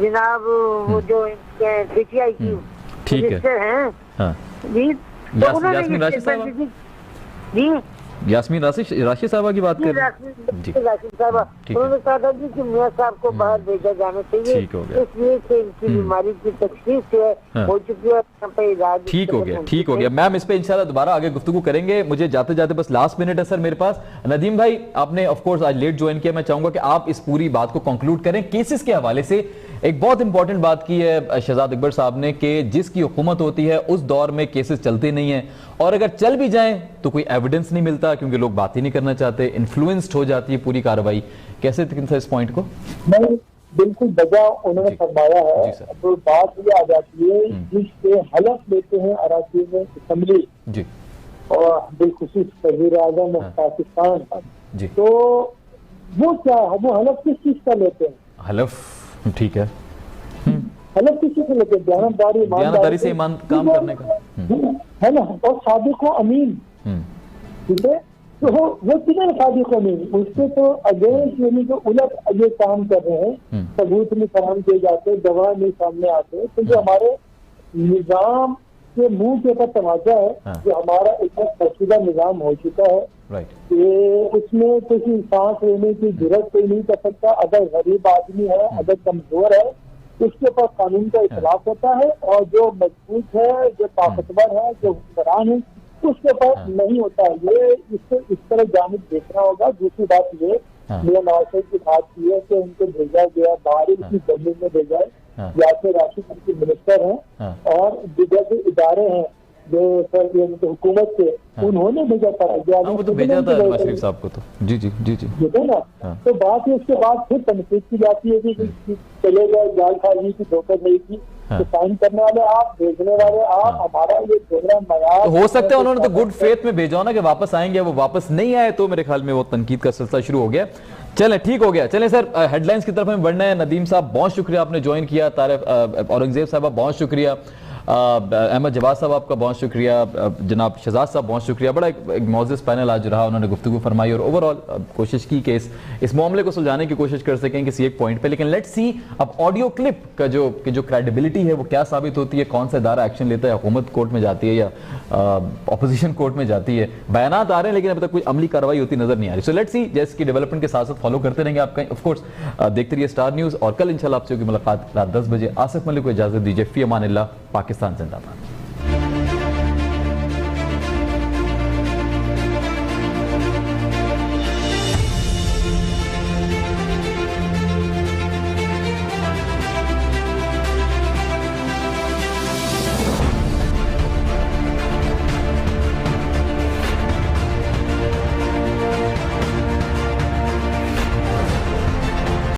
जनाब, वो जो पीटीआई की मिनिस्टर हैं जी, तो यास्मीन राशिद साहब, जी यास्मीन राशिद साहबा की बात कर रहे हैं जी। उन्होंने कहा था जी कि मियां साहब को बाहर भेजा जाना चाहिए, इसलिए कि इनकी बीमारी की तशखीस हो चुकी है, यहाँ पे इलाज ठीक हो गया, ठीक हो गया। मैम इस पे इंशाल्लाह दोबारा आगे गुफ्तगू करेंगे। मुझे जाते जाते बस लास्ट मिनट है सर मेरे पास। नदीम भाई, आपने ऑफ कोर्स आज लेट ज्वाइन किया, मैं चाहूंगा कि आप इस पूरी बात को कंक्लूड करें। केसेस के हवाले से एक बहुत इंपॉर्टेंट बात की है शहजाद अकबर साहब ने कि जिसकी हुकूमत होती है उस दौर में केसेस चलते नहीं है, और अगर चल भी जाएं तो कोई एविडेंस नहीं मिलता क्योंकि लोग बात ही नहीं करना चाहते, इन्फ्लुएंस्ड हो जाती है पूरी कार्रवाई। कैसे देखते हैं इस पॉइंट को? नहीं, बिल्कुल बजा उन्होंने फरमाया है। तो बात ये आ जाती है जिससे हलफ लेते हैं अराकी में असेंबली जी, और बिलखुसूस वज़ीर आज़म पाकिस्तान, तो वो क्या है, वो हलफ किस चीज का लेते हैं? हलफ ठीक है, हलफ किस चीज का लेते हैं? बयानदारी से ईमान काम करने का है ना, और सादिक अमीन, ठीक है। तो वो किधर सादिक अमीन, उसके तो अगेंस्ट यानी जो उलट ये काम कर रहे हैं, सबूत नहीं फराहम किए जाते, गवाह नहीं सामने आते, तो जो हमारे निजाम के मुंह के ऊपर तमाचा है, जो हमारा इतना पेचीदा निजाम हो चुका है कि उसमें किसी सांस लेने की जरूरत कोई नहीं कर सकता। अगर गरीब आदमी है, अगर कमजोर है, उसके ऊपर कानून का इखलाफ होता है, और जो मजबूत है, जो ताकतवर है, जो हुक्मरान है, उसके ऊपर नहीं होता है। ये इसको इस तरह जानिब देखना होगा। दूसरी बात ये, मेरा नवाज शरीफ की बात की है कि उनको भेजा गया बाहर की जमीन में भेजा है, या फिर राष्ट्रीय के मिनिस्टर हैं और दीगर जो इदारे हैं जो हुकूमत के, उन्होंने भेजा था, वो तो भेजा था नवाज शरीफ साहब को, तो जी जी जी जी है ना। तो बात है, उसके बाद फिर तनकीद की जाती है कि चले गए, जालसाजी की, धोखाधड़ी की, तो साइन करने वाले आप, भेजने वाले आप, हमारा ये प्रोग्राम मयार हो सकता है उन्होंने तो गुड फेथ में भेजा ना कि वापस आएंगे, वो वापस नहीं आए, तो मेरे ख्याल में वो तनकीद का सिलसिला शुरू हो गया। चलें, ठीक हो गया। चलें सर, हेडलाइंस की तरफ हमें बढ़ना है। नदीम साहब बहुत शुक्रिया, आपने ज्वाइन किया। तारिफ औरंगजेब साहब बहुत शुक्रिया, अहमद जवाद साहब आपका बहुत शुक्रिया, जनाब शहजाद साहब बहुत शुक्रिया। बड़ा एक मौजूद पैनल आज रहा, उन्होंने गुफ्तगू फरमाई और ओवरऑल कोशिश की कि इस मामले को सुलझाने की कोशिश कर सकें किसी एक पॉइंट पे। लेकिन लेट्स सी अब ऑडियो क्लिप का जो क्रेडिबिलिटी है वो क्या साबित होती है, कौन सा इदारा एक्शन लेता है, हुकूमत कोर्ट में जाती है या अपोजिशन कोर्ट में जाती है। बयानात आ रहे हैं लेकिन अभी तक कोई अमली कार्रवाई होती नजर नहीं आ रही। सो लेट्स सी, जैसे कि डेवलपमेंट के साथ साथ फॉलो करते रहेंगे आपका, ऑफकोर्स देखते रहिए स्टार न्यूज़, और कल इंशाल्लाह आपसे होगी मुलाकात रात 10 बजे। आसिफ मलिक को इजाजत दीजिए। फी अमानिल्लाह, पाकिस्तान जिंदाबाद।